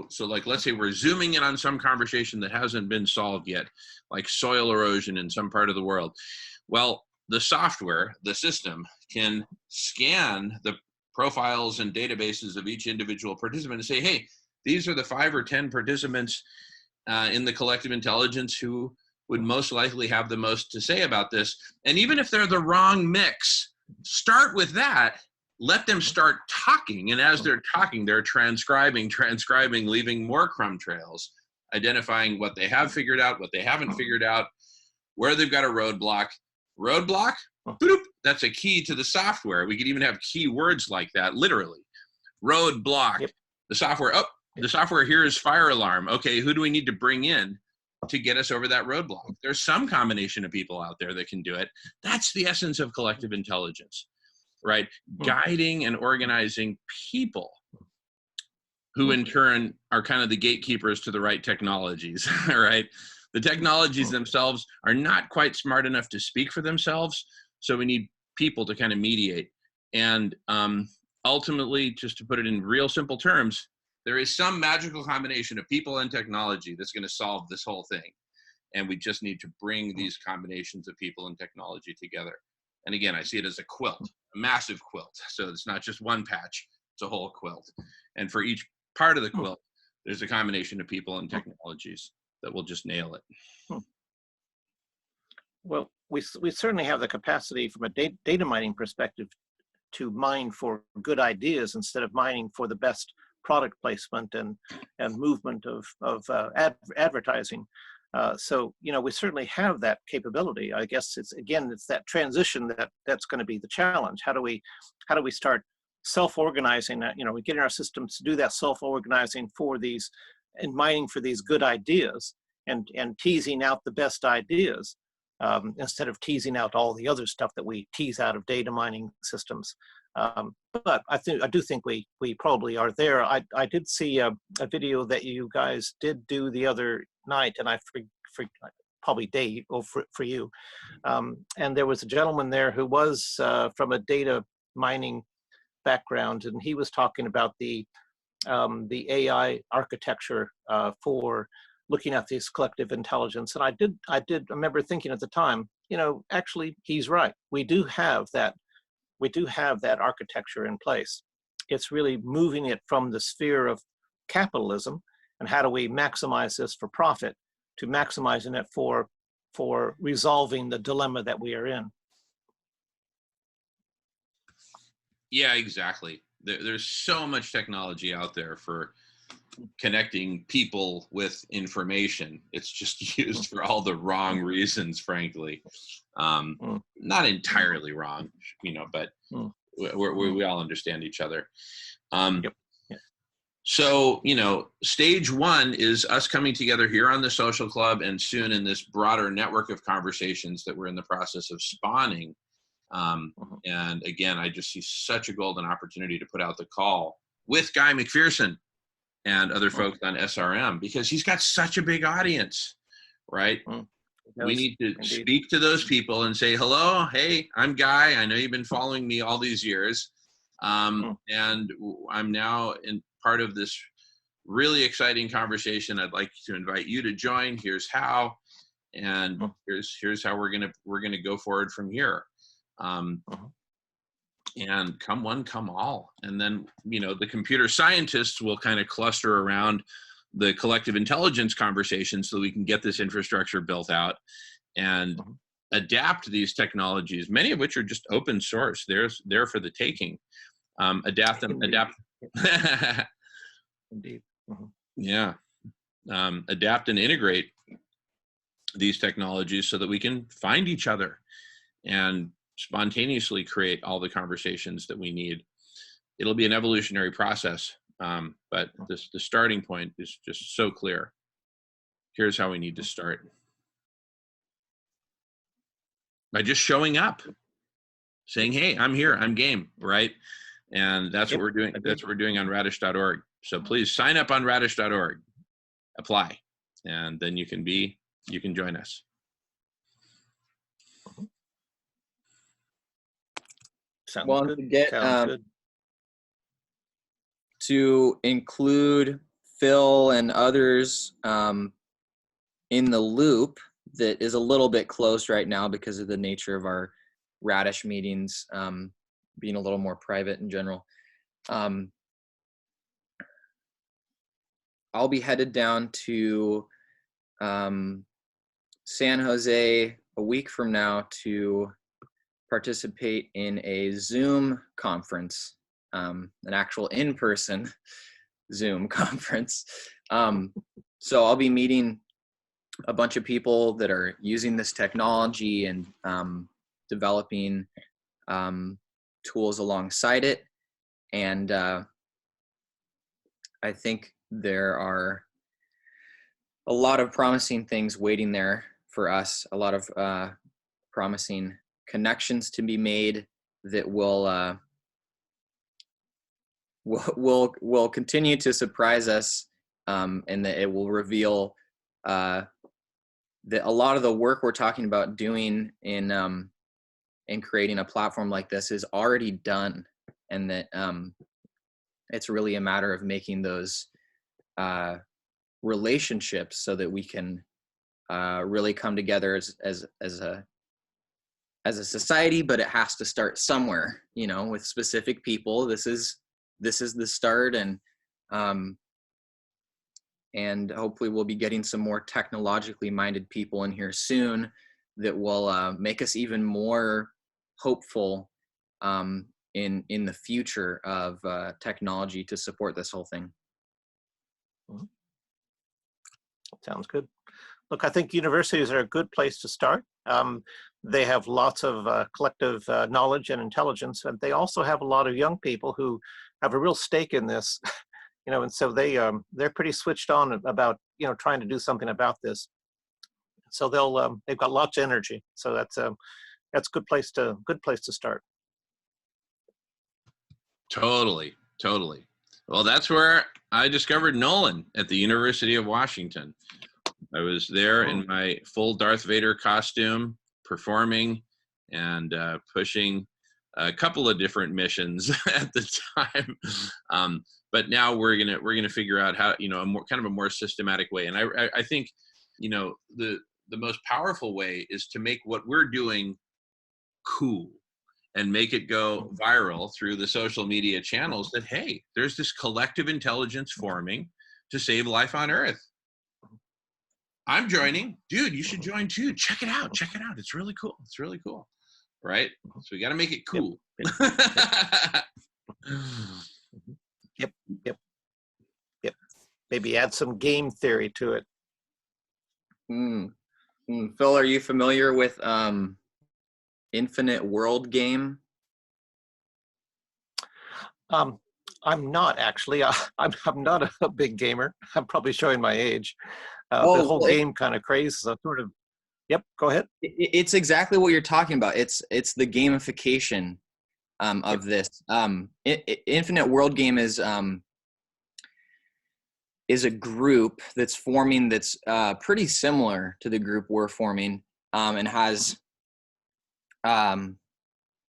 so like, let's say we're zooming in on some conversation that hasn't been solved yet, like soil erosion in some part of the world. Well, the software, the system, can scan the profiles and databases of each individual participant and say, hey, these are the 5 or 10 participants in the collective intelligence who would most likely have the most to say about this. And even if they're the wrong mix, start with that. Let them start talking, and as they're talking, they're transcribing, leaving more crumb trails, identifying what they have figured out, what they haven't figured out, where they've got a roadblock. Roadblock, boop, that's a key to the software. We could even have keywords like that, literally. Roadblock. Yep. The software here is fire alarm. Okay, who do we need to bring in to get us over that roadblock? There's some combination of people out there that can do it. That's the essence of collective intelligence. Right? Guiding and organizing people who in turn are kind of the gatekeepers to the right technologies, right? The technologies themselves are not quite smart enough to speak for themselves, so we need people to kind of mediate. And ultimately, just to put it in real simple terms, there is some magical combination of people and technology that's going to solve this whole thing. And we just need to bring these combinations of people and technology together. And again, I see it as a quilt, a massive quilt. So it's not just one patch, it's a whole quilt. And for each part of the quilt, there's a combination of people and technologies that will just nail it. Well, we certainly have the capacity from a data mining perspective to mine for good ideas instead of mining for the best product placement and movement of advertising. So, we certainly have that capability. I guess it's that transition that's going to be the challenge. How do we start self-organizing that? We get in our systems to do that self-organizing for these and mining for these good ideas and teasing out the best ideas instead of teasing out all the other stuff that we tease out of data mining systems. But I do think we probably are there. I did see a video that you guys did do the other night, and I probably day for you. And there was a gentleman there who was from a data mining background, and he was talking about the AI architecture for looking at this collective intelligence. And I remember thinking at the time, actually he's right. We do have that architecture in place. It's really moving it from the sphere of capitalism and how do we maximize this for profit to maximizing it for resolving the dilemma that we are in. Yeah, exactly. There's so much technology out there for connecting people with information. It's just used for all the wrong reasons, frankly. Not entirely wrong, but we all understand each other. Yep. So, stage one is us coming together here on the Social Club, and soon in this broader network of conversations that we're in the process of spawning. And again, I just see such a golden opportunity to put out the call with Guy McPherson and other folks on SRM, because he's got such a big audience, right? We need to speak to those people and say, hello, hey, I'm Guy. I know you've been following me all these years. And I'm now in part of this really exciting conversation. I'd like to invite you to join. Here's how, and here's how we're gonna go forward from here. And come one, come all. And then, the computer scientists will kind of cluster around the collective intelligence conversation so we can get this infrastructure built out and adapt these technologies, many of which are just open source. They're for the taking. Adapt. Indeed. Yeah. Adapt and integrate these technologies so that we can find each other and spontaneously create all the conversations that we need. It'll be an evolutionary process, but the starting point is just so clear. Here's how we need to start. By just showing up, saying, hey, I'm here, I'm game, right? And that's what we're doing. That's what we're doing on radish.org. So please sign up on radish.org, apply, and then you can join us. Sounds good. To include Phil and others in the loop that is a little bit closed right now because of the nature of our Radish meetings being a little more private in general. I'll be headed down to San Jose a week from now to participate in a Zoom conference, an actual in-person Zoom conference. So I'll be meeting a bunch of people that are using this technology and developing tools alongside it. And I think there are a lot of promising things waiting there for us, a lot of promising connections to be made that will continue to surprise us, and that it will reveal that a lot of the work we're talking about doing in creating a platform like this is already done, and that it's really a matter of making those relationships so that we can really come together as a society. But it has to start somewhere, with specific people. This is the start, and hopefully we'll be getting some more technologically minded people in here soon that will make us even more hopeful in the future of technology to support this whole thing. Sounds good. Look, I think universities are a good place to start. They have lots of collective knowledge and intelligence, and they also have a lot of young people who have a real stake in this, and so they're pretty switched on about trying to do something about this. So they've got lots of energy. So that's a good place to start. Totally. Well, that's where I discovered Nolan at the University of Washington. I was there in my full Darth Vader costume, performing and pushing a couple of different missions at the time. But now we're gonna figure out how, a more systematic way. And I think, the most powerful way is to make what we're doing cool and make it go viral through the social media channels that, hey, there's this collective intelligence forming to save life on Earth. I'm joining. Dude, you should join too. Check it out. It's really cool. Right? So we got to make it cool. Yep. Maybe add some game theory to it. Phil, are you familiar with Infinite World Game? I'm not actually. I'm not a big gamer. I'm probably showing my age. The whole well, game kind of craze is a sort of. Yep, go ahead. It's exactly what you're talking about. It's the gamification of this. Infinite World Game is a group that's forming that's pretty similar to the group we're forming, and has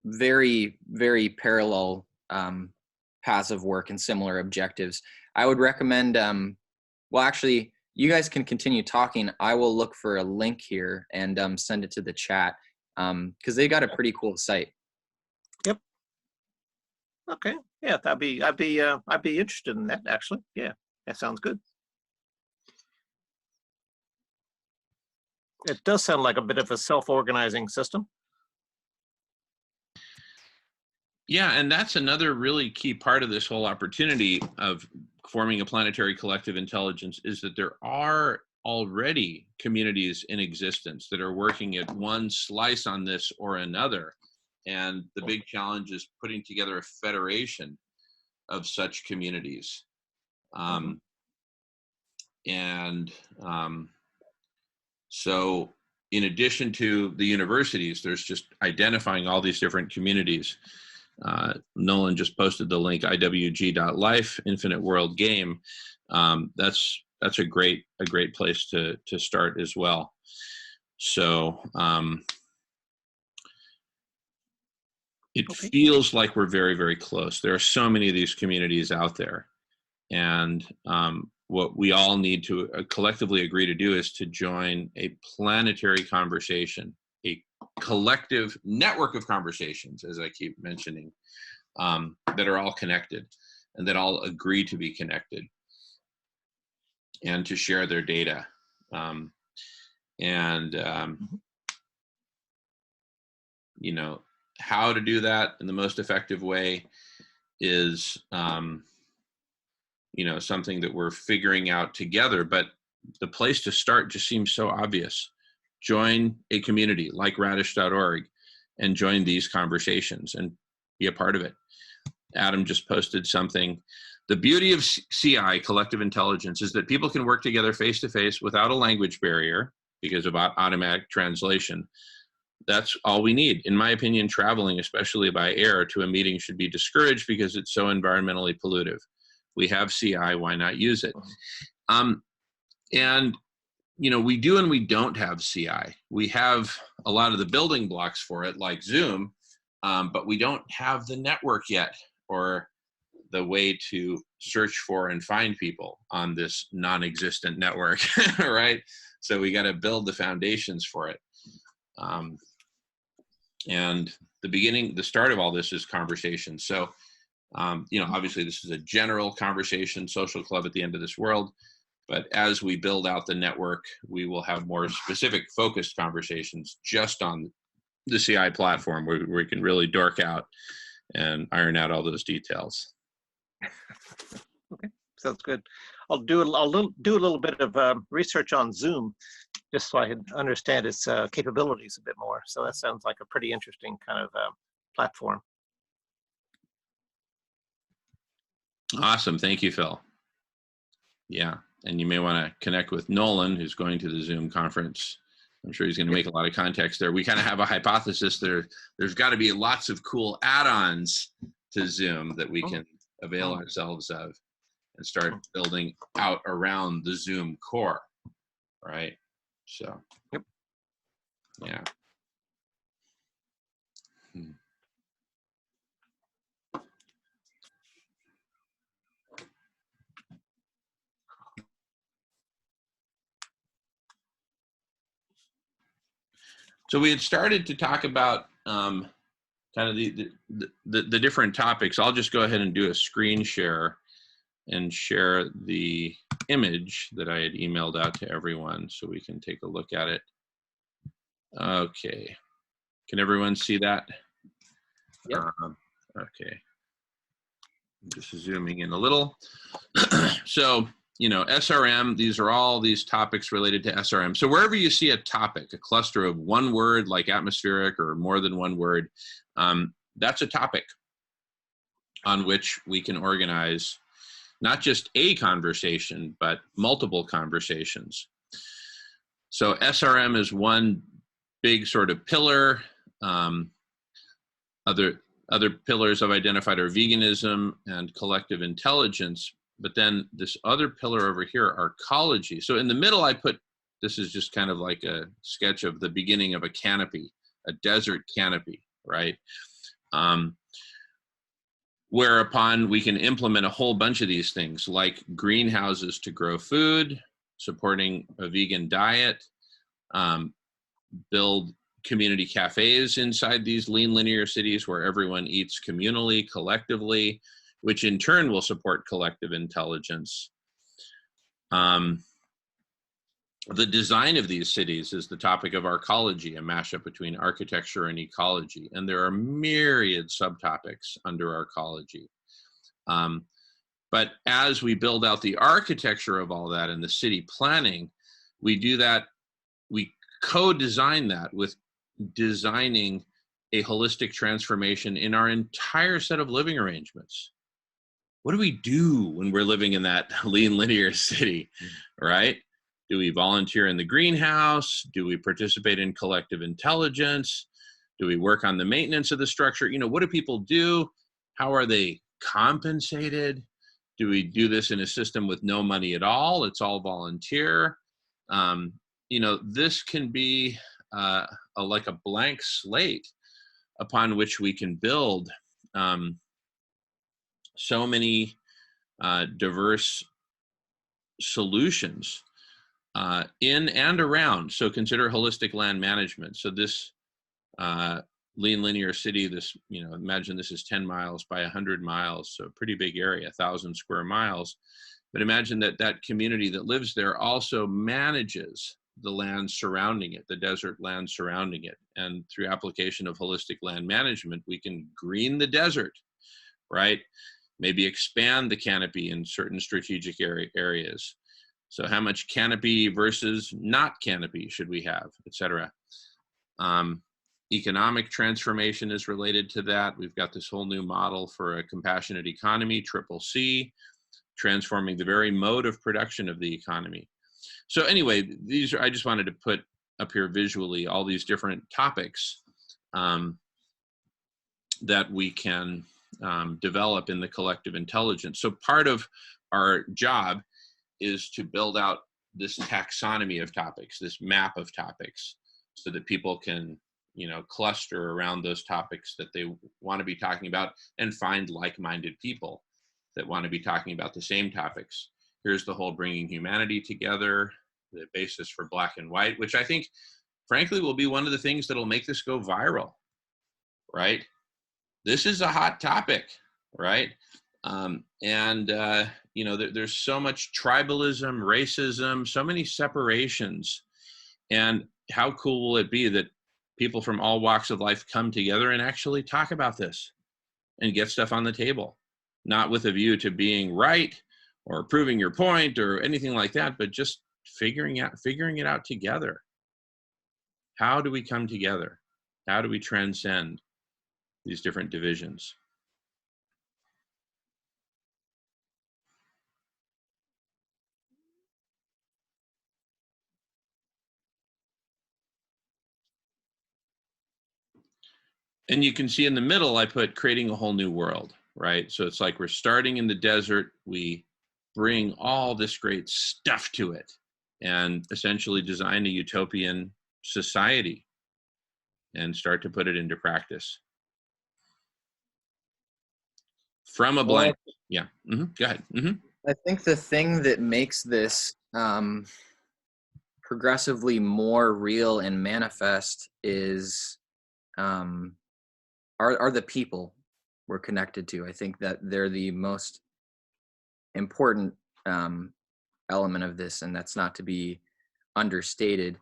very, very parallel paths of work and similar objectives. I would recommend, well, actually, you guys can continue talking. I will look for a link here and send it to the chat, because they got a pretty cool site. Yep. Okay. Yeah, I'd be interested in that actually. Yeah, that sounds good. It does sound like a bit of a self-organizing system. Yeah, and that's another really key part of this whole opportunity of forming a planetary collective intelligence, is that there are already communities in existence that are working at one slice on this or another. And the big challenge is putting together a federation of such communities. So in addition to the universities, there's just identifying all these different communities. Nolan just posted the link, iwg.life, Infinite World Game. That's a great place to start as well. So it feels like we're very, very close. There are so many of these communities out there, and what we all need to collectively agree to do is to join a planetary conversation, a collective network of conversations, as I keep mentioning, that are all connected and that all agree to be connected and to share their data. You know, how to do that in the most effective way is, you know, something that we're figuring out together, but the place to start just seems so obvious. Join a community like radish.org and join these conversations and be a part of it. Adam just posted something. The beauty of CI, collective intelligence, is that people can work together face to face without a language barrier because of automatic translation. That's all we need. In my opinion, traveling, especially by air, to a meeting should be discouraged because it's so environmentally pollutive. We have CI, why not use it? And, you know, we do and we don't have CI. We have a lot of the building blocks for it, like Zoom, but we don't have the network yet, or the way to search for and find people on this non-existent network, right? So we got to build the foundations for it. And the start of all this is conversation. So, you know, obviously this is a general conversation, social club at the end of this world, but as we build out the network, we will have more specific focused conversations just on the CI platform where we can really dork out and iron out all those details. Okay, sounds good. I'll do a little bit of research on Zoom, just so I can understand its capabilities a bit more. So that sounds like a pretty interesting kind of platform. Awesome, thank you, Phil. Yeah, and you may want to connect with Nolan, who's going to the Zoom conference. I'm sure he's going to make a lot of contacts there. We kind of have a hypothesis there's got to be lots of cool add-ons to Zoom that we can avail ourselves of and start building out around the Zoom core, right? So, yep. Yeah. So we had started to talk about kind of the different topics. I'll just go ahead and do a screen share and share the image that I had emailed out to everyone so we can take a look at it. Okay. Can everyone see that? Yep. Okay. I'm just zooming in a little. So SRM, these are all these topics related to SRM. So wherever you see a topic, a cluster of one word like atmospheric or more than one word, that's a topic on which we can organize not just a conversation, but multiple conversations. So SRM is one big sort of pillar. Other pillars I've identified are veganism and collective intelligence. But then this other pillar over here, arcology. So in the middle, I put, this is just kind of like a sketch of the beginning of a canopy, a desert canopy, right? Whereupon we can implement a whole bunch of these things like greenhouses to grow food, supporting a vegan diet, build community cafes inside these lean linear cities where everyone eats communally, collectively, which in turn will support collective intelligence. The design of these cities is the topic of arcology, a mashup between architecture and ecology. And there are myriad subtopics under arcology. But as we build out the architecture of all that and the city planning, we do that, we co-design that with designing a holistic transformation in our entire set of living arrangements. What do we do when we're living in that lean linear city, right? Do we volunteer in the greenhouse? Do we participate in collective intelligence? Do we work on the maintenance of the structure? What do people do? How are they compensated? Do we do this in a system with no money at all? It's all volunteer. This can be like a blank slate upon which we can build so many diverse solutions in and around. So consider holistic land management. So this lean linear city, this, imagine this is 10 miles by 100 miles, so a pretty big area, 1,000 square miles. But imagine that that community that lives there also manages the land surrounding it, the desert land surrounding it. And through application of holistic land management, we can green the desert, right? Maybe expand the canopy in certain strategic areas. So how much canopy versus not canopy should we have, et cetera. Economic transformation is related to that. We've got this whole new model for a compassionate economy, CCC, transforming the very mode of production of the economy. So anyway, these are, I just wanted to put up here visually all these different topics that we can develop in the collective intelligence. So part of our job is to build out this taxonomy of topics, this map of topics, so that people can, cluster around those topics that they want to be talking about and find like-minded people that want to be talking about the same topics. Here's the whole bringing humanity together, the basis for black and white, which I think, frankly, will be one of the things that'll make this go viral, right? This is a hot topic, right? There's so much tribalism, racism, so many separations. And how cool will it be that people from all walks of life come together and actually talk about this and get stuff on the table, not with a view to being right or proving your point or anything like that, but just figuring it out together. How do we come together? How do we transcend these different divisions? And you can see in the middle, I put creating a whole new world, right? So it's like we're starting in the desert, we bring all this great stuff to it and essentially design a utopian society and start to put it into practice. From a blank, yeah, go ahead. I think the thing that makes this progressively more real and manifest is are the people we're connected to. I think that they're the most important element of this, and that's not to be understated.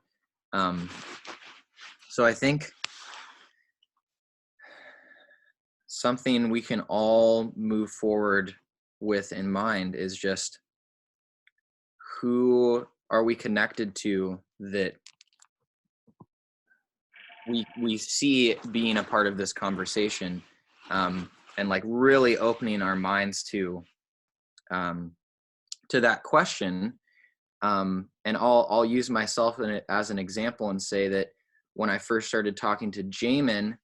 So I think something we can all move forward with in mind is just who are we connected to that we see being a part of this conversation, and like really opening our minds to that question. And I'll use myself as an example and say that when I first started talking to Jamin,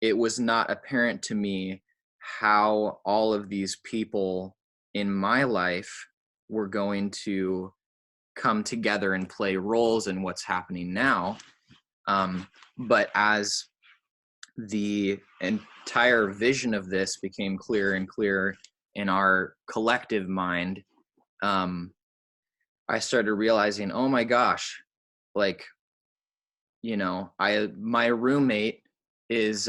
it was not apparent to me how all of these people in my life were going to come together and play roles in what's happening now. But as the entire vision of this became clearer and clearer in our collective mind, I started realizing, oh my gosh, like, you know, my roommate is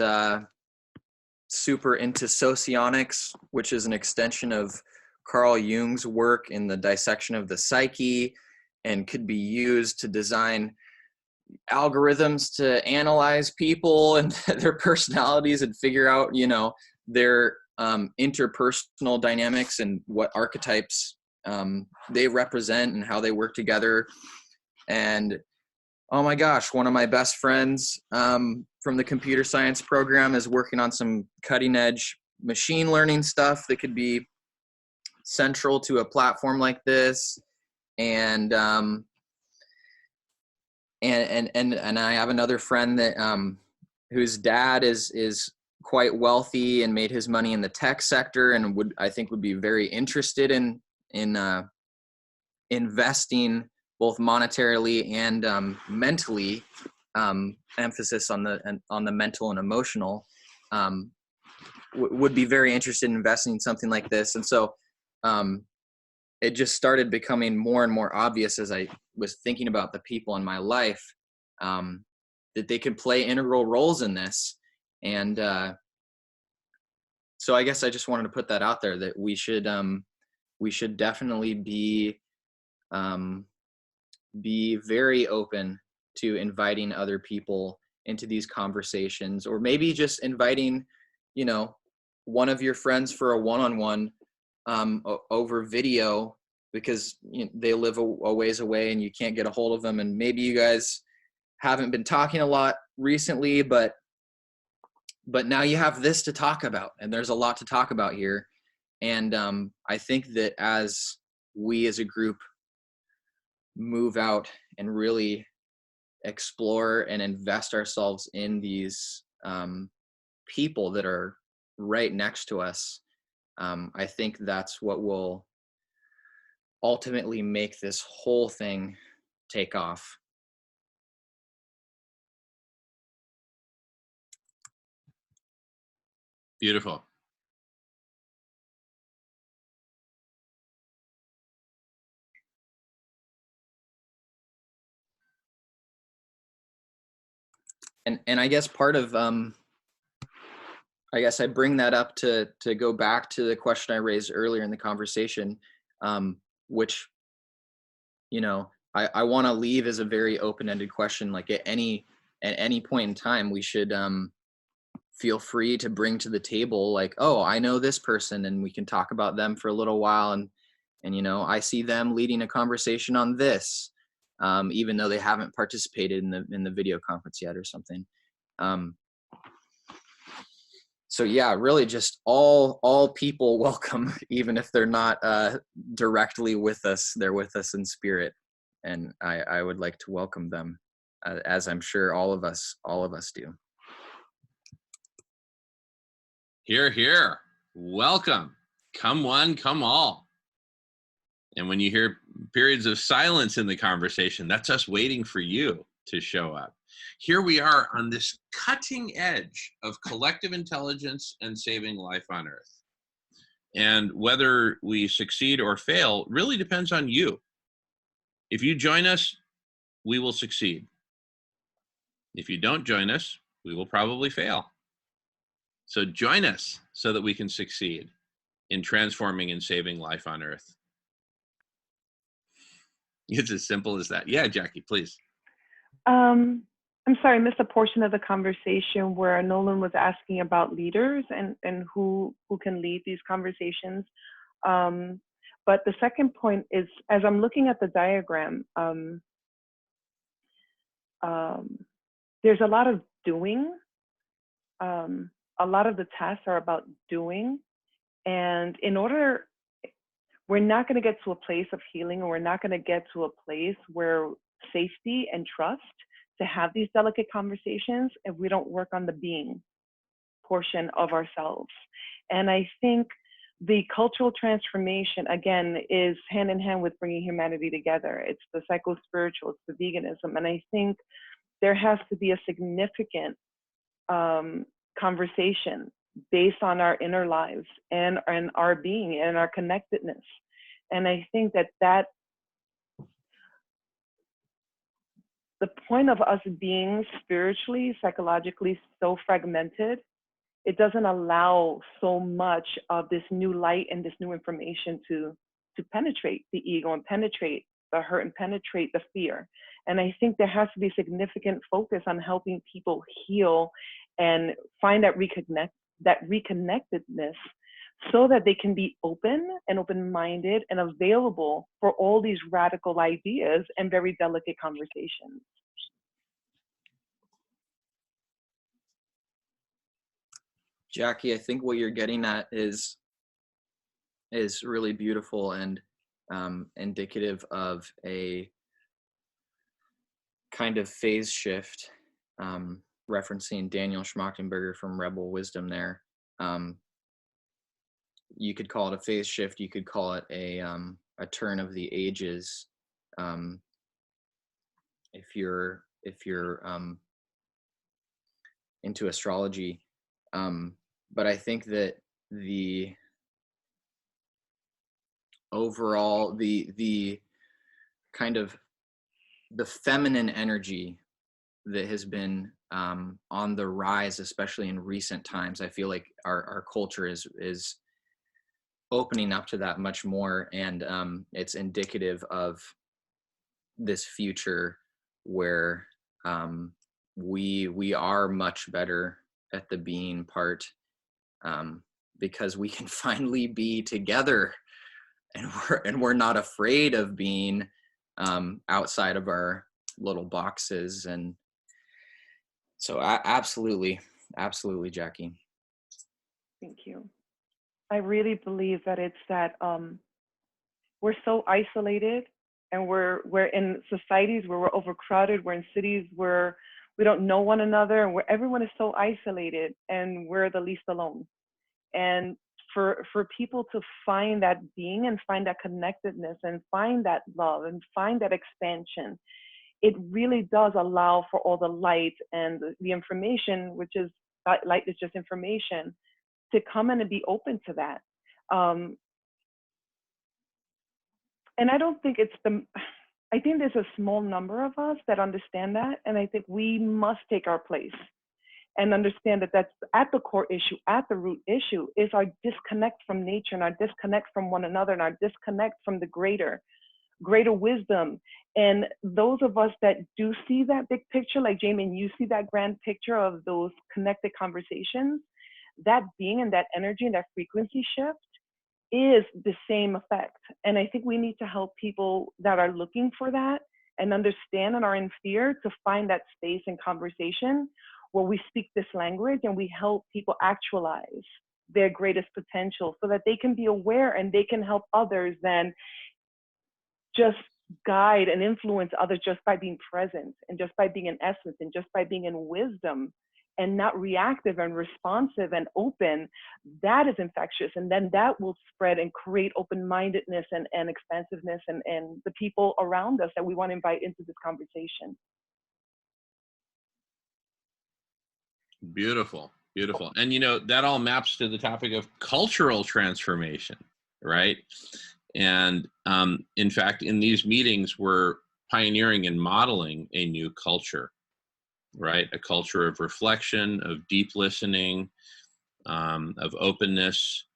super into socionics, which is an extension of Carl Jung's work in the dissection of the psyche, and could be used to design algorithms to analyze people and their personalities and figure out, you know, their interpersonal dynamics and what archetypes they represent and how they work together. And oh my gosh, one of my best friends from the computer science program is working on some cutting edge machine learning stuff that could be central to a platform like this. And I have another friend that whose dad is quite wealthy and made his money in the tech sector, and I think would be very interested in investing both monetarily and mentally, emphasis on the mental and emotional, would be very interested in investing in something like this. And so it just started becoming more and more obvious as I was thinking about the people in my life, that they could play integral roles in this. And so I guess I just wanted to put that out there, that we should definitely be very open to inviting other people into these conversations, or maybe just inviting, you know, one of your friends for a one-on-one over video, because you know, they live a ways away and you can't get a hold of them. And maybe you guys haven't been talking a lot recently, but now you have this to talk about, and there's a lot to talk about here. And I think that as we as a group move out and really explore and invest ourselves in these people that are right next to us, I think that's what will ultimately make this whole thing take off. Beautiful. And I guess part of I guess I bring that up to go back to the question I raised earlier in the conversation, which, you know, I want to leave as a very open-ended question. Like at any point in time, we should feel free to bring to the table, like, oh, I know this person, and we can talk about them for a little while, and you know, I see them leading a conversation on this, even though they haven't participated in the video conference yet or something. So yeah, really just all people welcome, even if they're not directly with us, they're with us in spirit. And I would like to welcome them, as I'm sure all of us do. Hear, hear. Welcome. Come one, come all. And when you hear periods of silence in the conversation, that's us waiting for you to show up. Here we are on this cutting edge of collective intelligence and saving life on Earth. And whether we succeed or fail really depends on you. If you join us, we will succeed. If you don't join us, we will probably fail. So join us so that we can succeed in transforming and saving life on Earth. It's as simple as that. Yeah, Jackie, please. I'm sorry, I missed a portion of the conversation where Nolan was asking about leaders and who can lead these conversations. But the second point is, as I'm looking at the diagram, there's a lot of doing. A lot of the tasks are about doing. And in order, we're not going to get to a place of healing, or we're not going to get to a place where safety and trust to have these delicate conversations if we don't work on the being portion of ourselves. And I think the cultural transformation, again, is hand in hand with bringing humanity together. It's the psycho-spiritual, it's the veganism. And I think there has to be a significant conversation based on our inner lives and our being and our connectedness. And I think that the point of us being spiritually, psychologically so fragmented, it doesn't allow so much of this new light and this new information to penetrate the ego and penetrate the hurt and penetrate the fear. And I think there has to be significant focus on helping people heal and find that reconnectedness, so that they can be open and open-minded and available for all these radical ideas and very delicate conversations. Jackie, I think what you're getting at is really beautiful and indicative of a kind of phase shift, referencing Daniel Schmachtenberger from Rebel Wisdom there. You could call it a phase shift. You could call it a turn of the ages. If you're into astrology. But I think that the overall, the kind of the feminine energy that has been on the rise, especially in recent times, I feel like our culture is opening up to that much more, and it's indicative of this future where we are much better at the being part, because we can finally be together, and we're not afraid of being outside of our little boxes. And so absolutely, Jackie. Thank you. I really believe that it's that we're so isolated, and we're in societies where we're overcrowded, we're in cities where we don't know one another, and where everyone is so isolated, and we're the least alone. And for people to find that being and find that connectedness and find that love and find that expansion, it really does allow for all the light and the information, which is light is just information, to come in and be open to that. And I don't think I think there's a small number of us that understand that. And I think we must take our place and understand that that's at the core issue, at the root issue, is our disconnect from nature, and our disconnect from one another, and our disconnect from the greater wisdom. And those of us that do see that big picture, like Jamin, you see that grand picture of those connected conversations, that being and that energy and that frequency shift is the same effect. And I think we need to help people that are looking for that and understand and are in fear to find that space and conversation where we speak this language and we help people actualize their greatest potential, so that they can be aware and they can help others than just guide and influence others just by being present and just by being in essence and just by being in wisdom and not reactive and responsive and open. That is infectious. And then that will spread and create open-mindedness and expansiveness and the people around us that we want to invite into this conversation. Beautiful, beautiful. And that all maps to the topic of cultural transformation, right? And in fact, in these meetings, we're pioneering and modeling a new culture, right? A culture of reflection, of deep listening, of openness.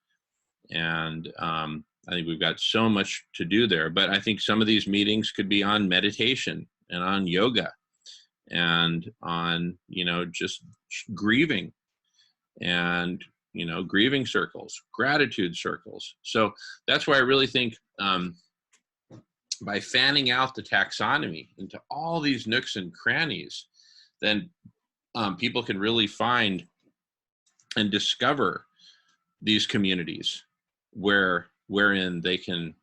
And I think we've got so much to do there. But I think some of these meetings could be on meditation and on yoga and on, just grieving and grieving circles, gratitude circles. So that's why I really think by fanning out the taxonomy into all these nooks and crannies, then people can really find and discover these communities wherein they can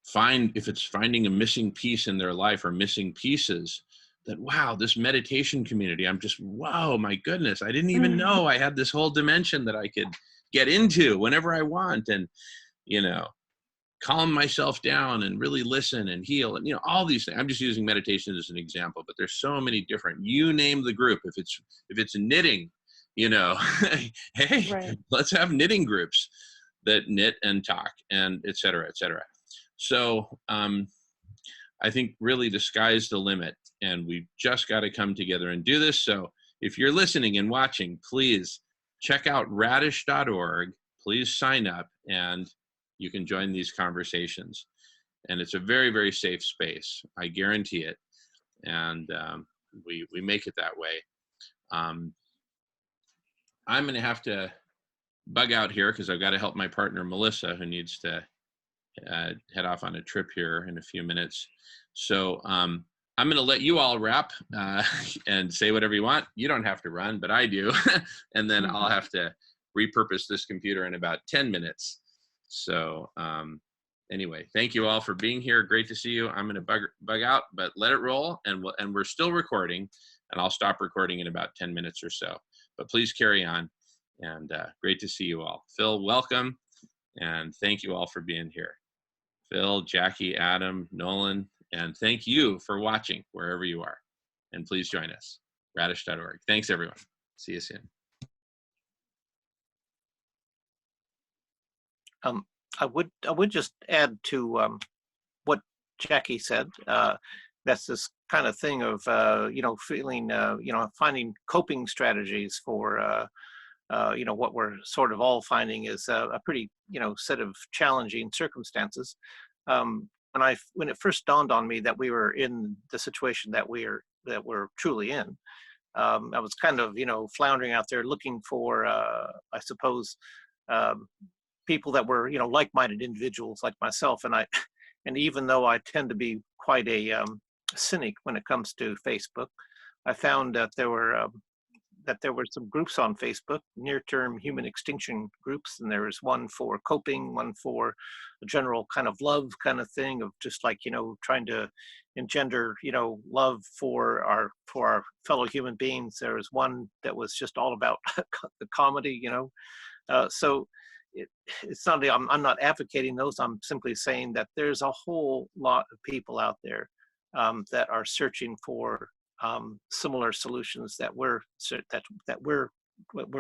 find, if it's finding a missing piece in their life or missing pieces, that, wow, this meditation community, I'm just, wow, my goodness, I didn't even know I had this whole dimension that I could get into whenever I want, and, calm myself down and really listen and heal, and, all these things. I'm just using meditation as an example, but there's so many different, you name the group. If it's knitting, hey, Right. let's have knitting groups that knit and talk, and et cetera, et cetera. So I think really the sky's the limit, and we've just got to come together and do this. So if you're listening and watching, please check out radish.org. Please sign up, and you can join these conversations. And it's a very, very safe space. I guarantee it. And we make it that way. I'm going to have to bug out here because I've got to help my partner, Melissa, who needs to head off on a trip here in a few minutes. So I'm going to let you all wrap and say whatever you want. You don't have to run, but I do. And then I'll have to repurpose this computer in about 10 minutes. So anyway, thank you all for being here. Great to see you. I'm going to bug out, but let it roll. And we're still recording, and I'll stop recording in about 10 minutes or so. But please carry on. And great to see you all. Phil, welcome. And thank you all for being here. Phil, Jackie, Adam, Nolan, and thank you for watching wherever you are. And please join us, radish.org. Thanks, everyone. See you soon. I would just add to what Jackie said. That's this kind of thing of feeling finding coping strategies for what we're sort of all finding is a pretty set of challenging circumstances. When it first dawned on me that we were in the situation that we're truly in, I was kind of floundering out there looking for I suppose people that were like-minded individuals like myself, and even though I tend to be quite a cynic when it comes to Facebook, I found that there were some groups on Facebook, near-term human extinction groups, and there was one for coping, one for a general kind of love kind of thing of just like trying to engender love for our fellow human beings. There was one that was just all about the comedy, so it's not, I'm not advocating those. I'm simply saying that there's a whole lot of people out there that are searching for similar solutions that we're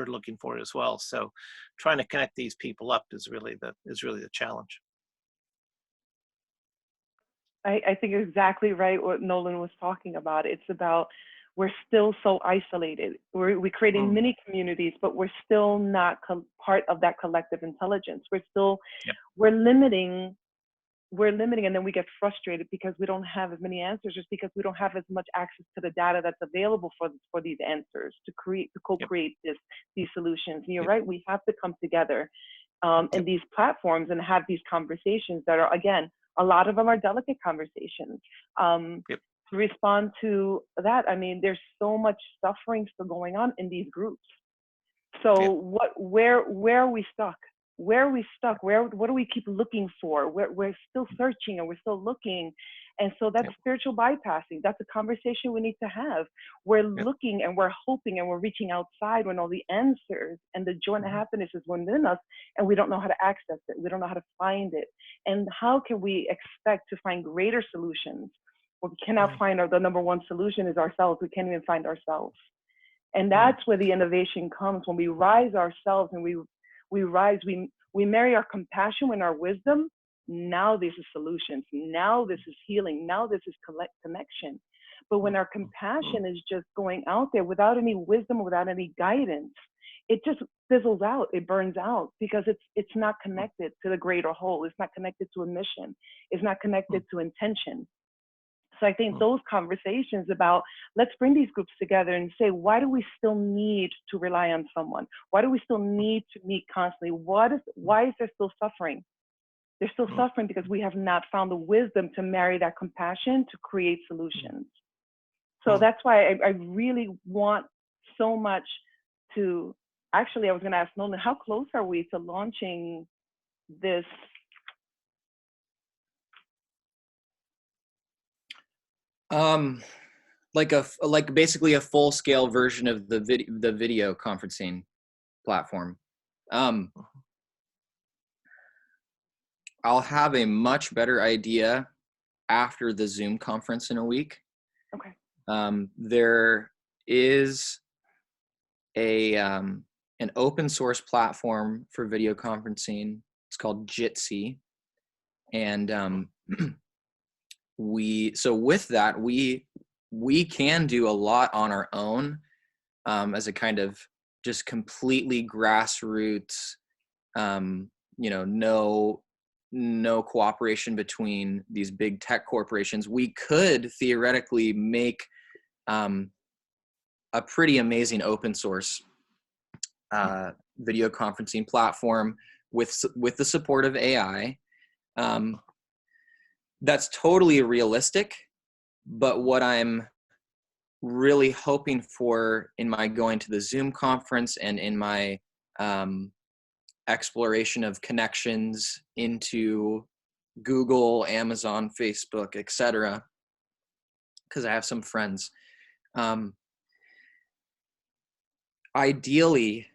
looking for as well. So trying to connect these people up is really the challenge. I think exactly right what Nolan was talking about. It's about, we're still so isolated. We're creating mini communities, but we're still not part of that collective intelligence. We're limiting, and then we get frustrated because we don't have as many answers, just because we don't have as much access to the data that's available for these answers to co-create these solutions. And you're right, we have to come together in these platforms and have these conversations that are, again, a lot of them are delicate conversations. To respond to that, I mean, there's so much suffering still going on in these groups. So where are we stuck? Where are we stuck? What do we keep looking for? We're still searching and we're still looking. And so that's spiritual bypassing. That's a conversation we need to have. We're looking and we're hoping and we're reaching outside when all the answers and the joy and the happiness is within us, and we don't know how to access it. We don't know how to find it. And how can we expect to find greater solutions? Well, we cannot find the number one solution is ourselves. We can't even find ourselves. And that's where the innovation comes, when we rise ourselves and we rise, we marry our compassion with our wisdom. Now this is solutions. Now this is healing. Now this is connection. But when our compassion is just going out there without any wisdom, without any guidance, it just fizzles out. It burns out because it's not connected to the greater whole. It's not connected to a mission. It's not connected to intention. So I think those conversations about, let's bring these groups together and say, why do we still need to rely on someone? Why do we still need to meet constantly? Why is there still suffering? They're still suffering because we have not found the wisdom to marry that compassion to create solutions. So that's why I really want so much to, actually, I was going to ask Nolan, how close are we to launching this? Like basically a full scale version of the video conferencing platform. I'll have a much better idea after the Zoom conference in a week. Okay. There is an open source platform for video conferencing. It's called Jitsi. And with that, we can do a lot on our own as a kind of just completely grassroots, no cooperation between these big tech corporations. We could theoretically make a pretty amazing open source video conferencing platform with the support of AI. That's totally realistic, but what I'm really hoping for in my going to the Zoom conference and in my exploration of connections into Google, Amazon, Facebook, etc., because I have some friends. Ideally,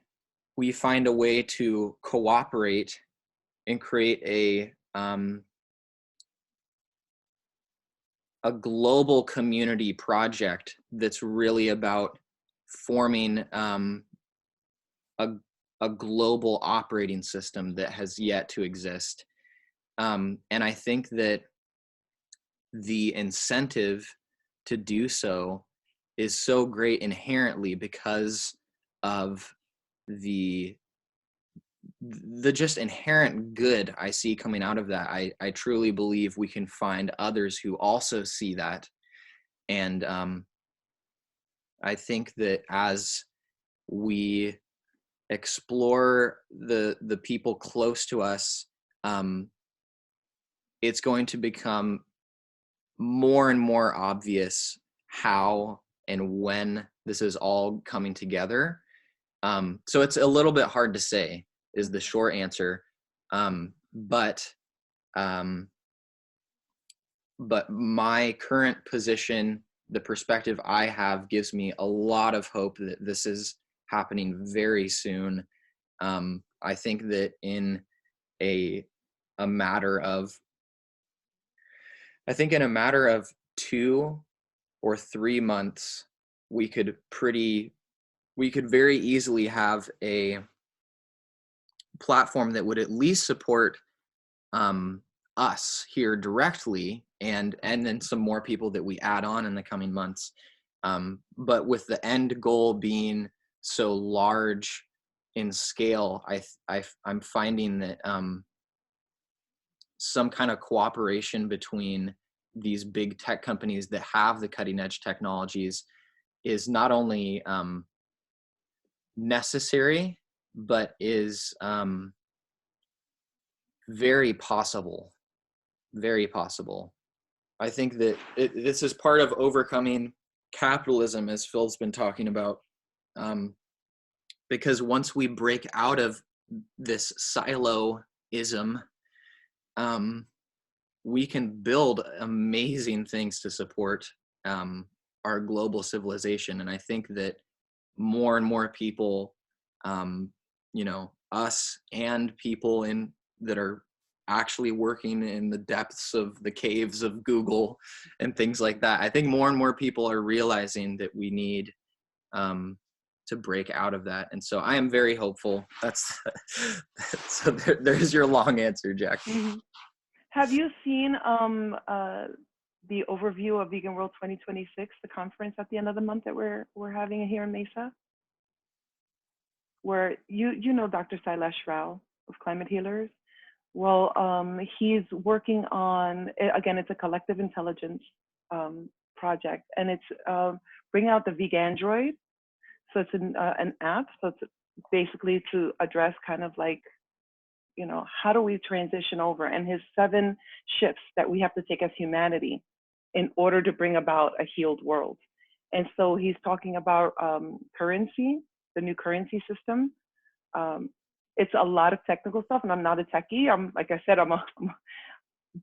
we find a way to cooperate and create a global community project that's really about forming a global operating system that has yet to exist. And I think that the incentive to do so is so great inherently because of the just inherent good I see coming out of that. I truly believe we can find others who also see that. And I think that as we explore the people close to us, it's going to become more and more obvious how and when this is all coming together. So it's a little bit hard to say is the short answer. But my current position, the perspective I have, gives me a lot of hope that this is happening very soon. I think that in a matter of 2 or 3 months, we could very easily have a platform that would at least support us here directly, and then some more people that we add on in the coming months. But with the end goal being so large in scale, I'm finding that some kind of cooperation between these big tech companies that have the cutting edge technologies is not only necessary, but is very possible. Very possible. I think that this is part of overcoming capitalism, as Phil's been talking about, because once we break out of this siloism, we can build amazing things to support our global civilization. And I think that more and more people, us and people that are actually working in the depths of the caves of Google and things like that, I think more and more people are realizing that we need to break out of that. And so I am very hopeful. So there's your long answer, Jackie. Mm-hmm. Have you seen the overview of Vegan World 2026, the conference at the end of the month that we're having here in Mesa? Where you know Dr. Sailesh Rao of Climate Healers? Well, he's working on, again, it's a collective intelligence project, and it's bringing out the Vegan-Droid. So it's an app. So it's basically to address kind of like, you know, how do we transition over, and his 7 shifts that we have to take as humanity in order to bring about a healed world. And so he's talking about currency, the new currency system. It's a lot of technical stuff, and I'm not a techie. Like I said,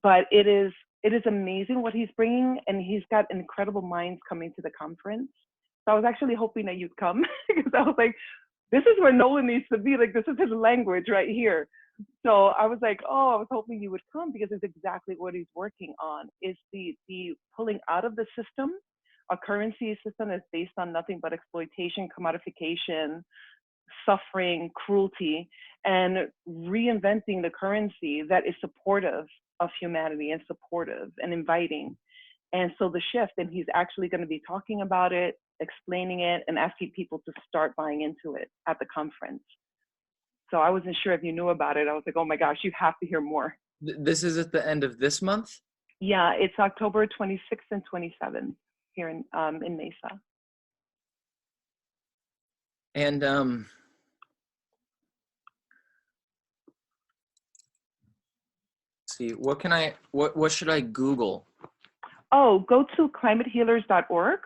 but it is amazing what he's bringing, and he's got incredible minds coming to the conference. So I was actually hoping that you'd come because I was like, this is where Nolan needs to be. Like, this is his language right here. So I was like, oh, I was hoping you would come because it's exactly what he's working on, is the pulling out of the system. A currency system that's based on nothing but exploitation, commodification, suffering, cruelty, and reinventing the currency that is supportive of humanity and supportive and inviting. And so the shift, and he's actually going to be talking about it, explaining it, and asking people to start buying into it at the conference. So I wasn't sure if you knew about it. I was like, oh my gosh, you have to hear more. This is at the end of this month? Yeah, it's October 26th and 27th here in Mesa. And see, what should I Google? Oh, go to climatehealers.org.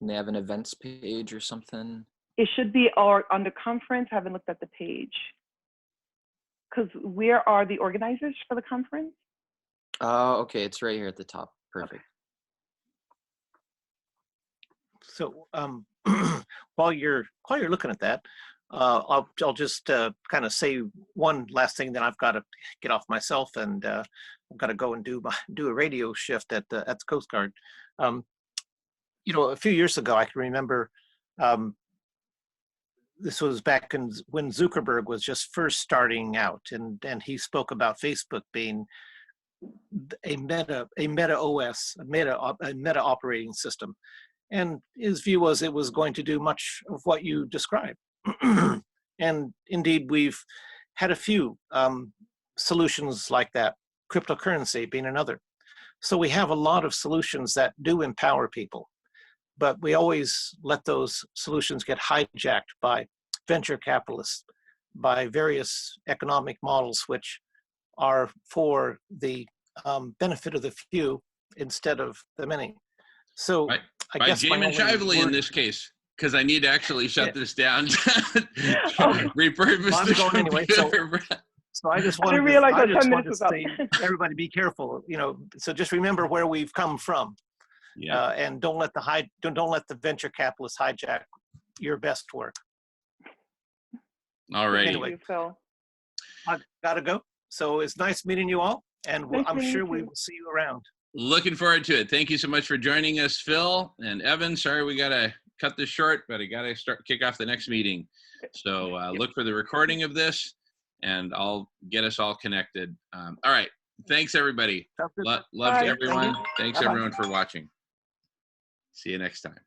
And they have an events page or something? It should be on the conference. I haven't looked at the page. Because where are the organizers for the conference? Oh, okay. It's right here at the top. Perfect. Okay. So while you're looking at that, I'll just kind of say one last thing. Then I've got to get off myself, and I've got to go and do a radio shift at the Coast Guard. You know, a few years ago, I can remember. This was back when Zuckerberg was just first starting out, and he spoke about Facebook being a meta OS, a meta operating system. And his view was it was going to do much of what you described. And indeed, we've had a few solutions like that, cryptocurrency being another. So we have a lot of solutions that do empower people, but we always let those solutions get hijacked by venture capitalists, by various economic models, which are for the benefit of the few instead of the many. So right. I By guess Jamin Shively in this case, because I need to actually shut this down. Repurpose well, I'm the going anyway. So I just wanted to say, everybody be careful. You know, so just remember where we've come from, and don't let the venture capitalists hijack your best work. All right. Anyway, I gotta go. So it's nice meeting you all, and I'm sure we will see you around. Looking forward to it. Thank you so much for joining us, Phil and Evan. Sorry we gotta cut this short, but I gotta kick off the next meeting. So look for the recording of this, and I'll get us all connected. All right. Thanks, everybody. Love to everyone. Thanks, everyone, for watching. See you next time.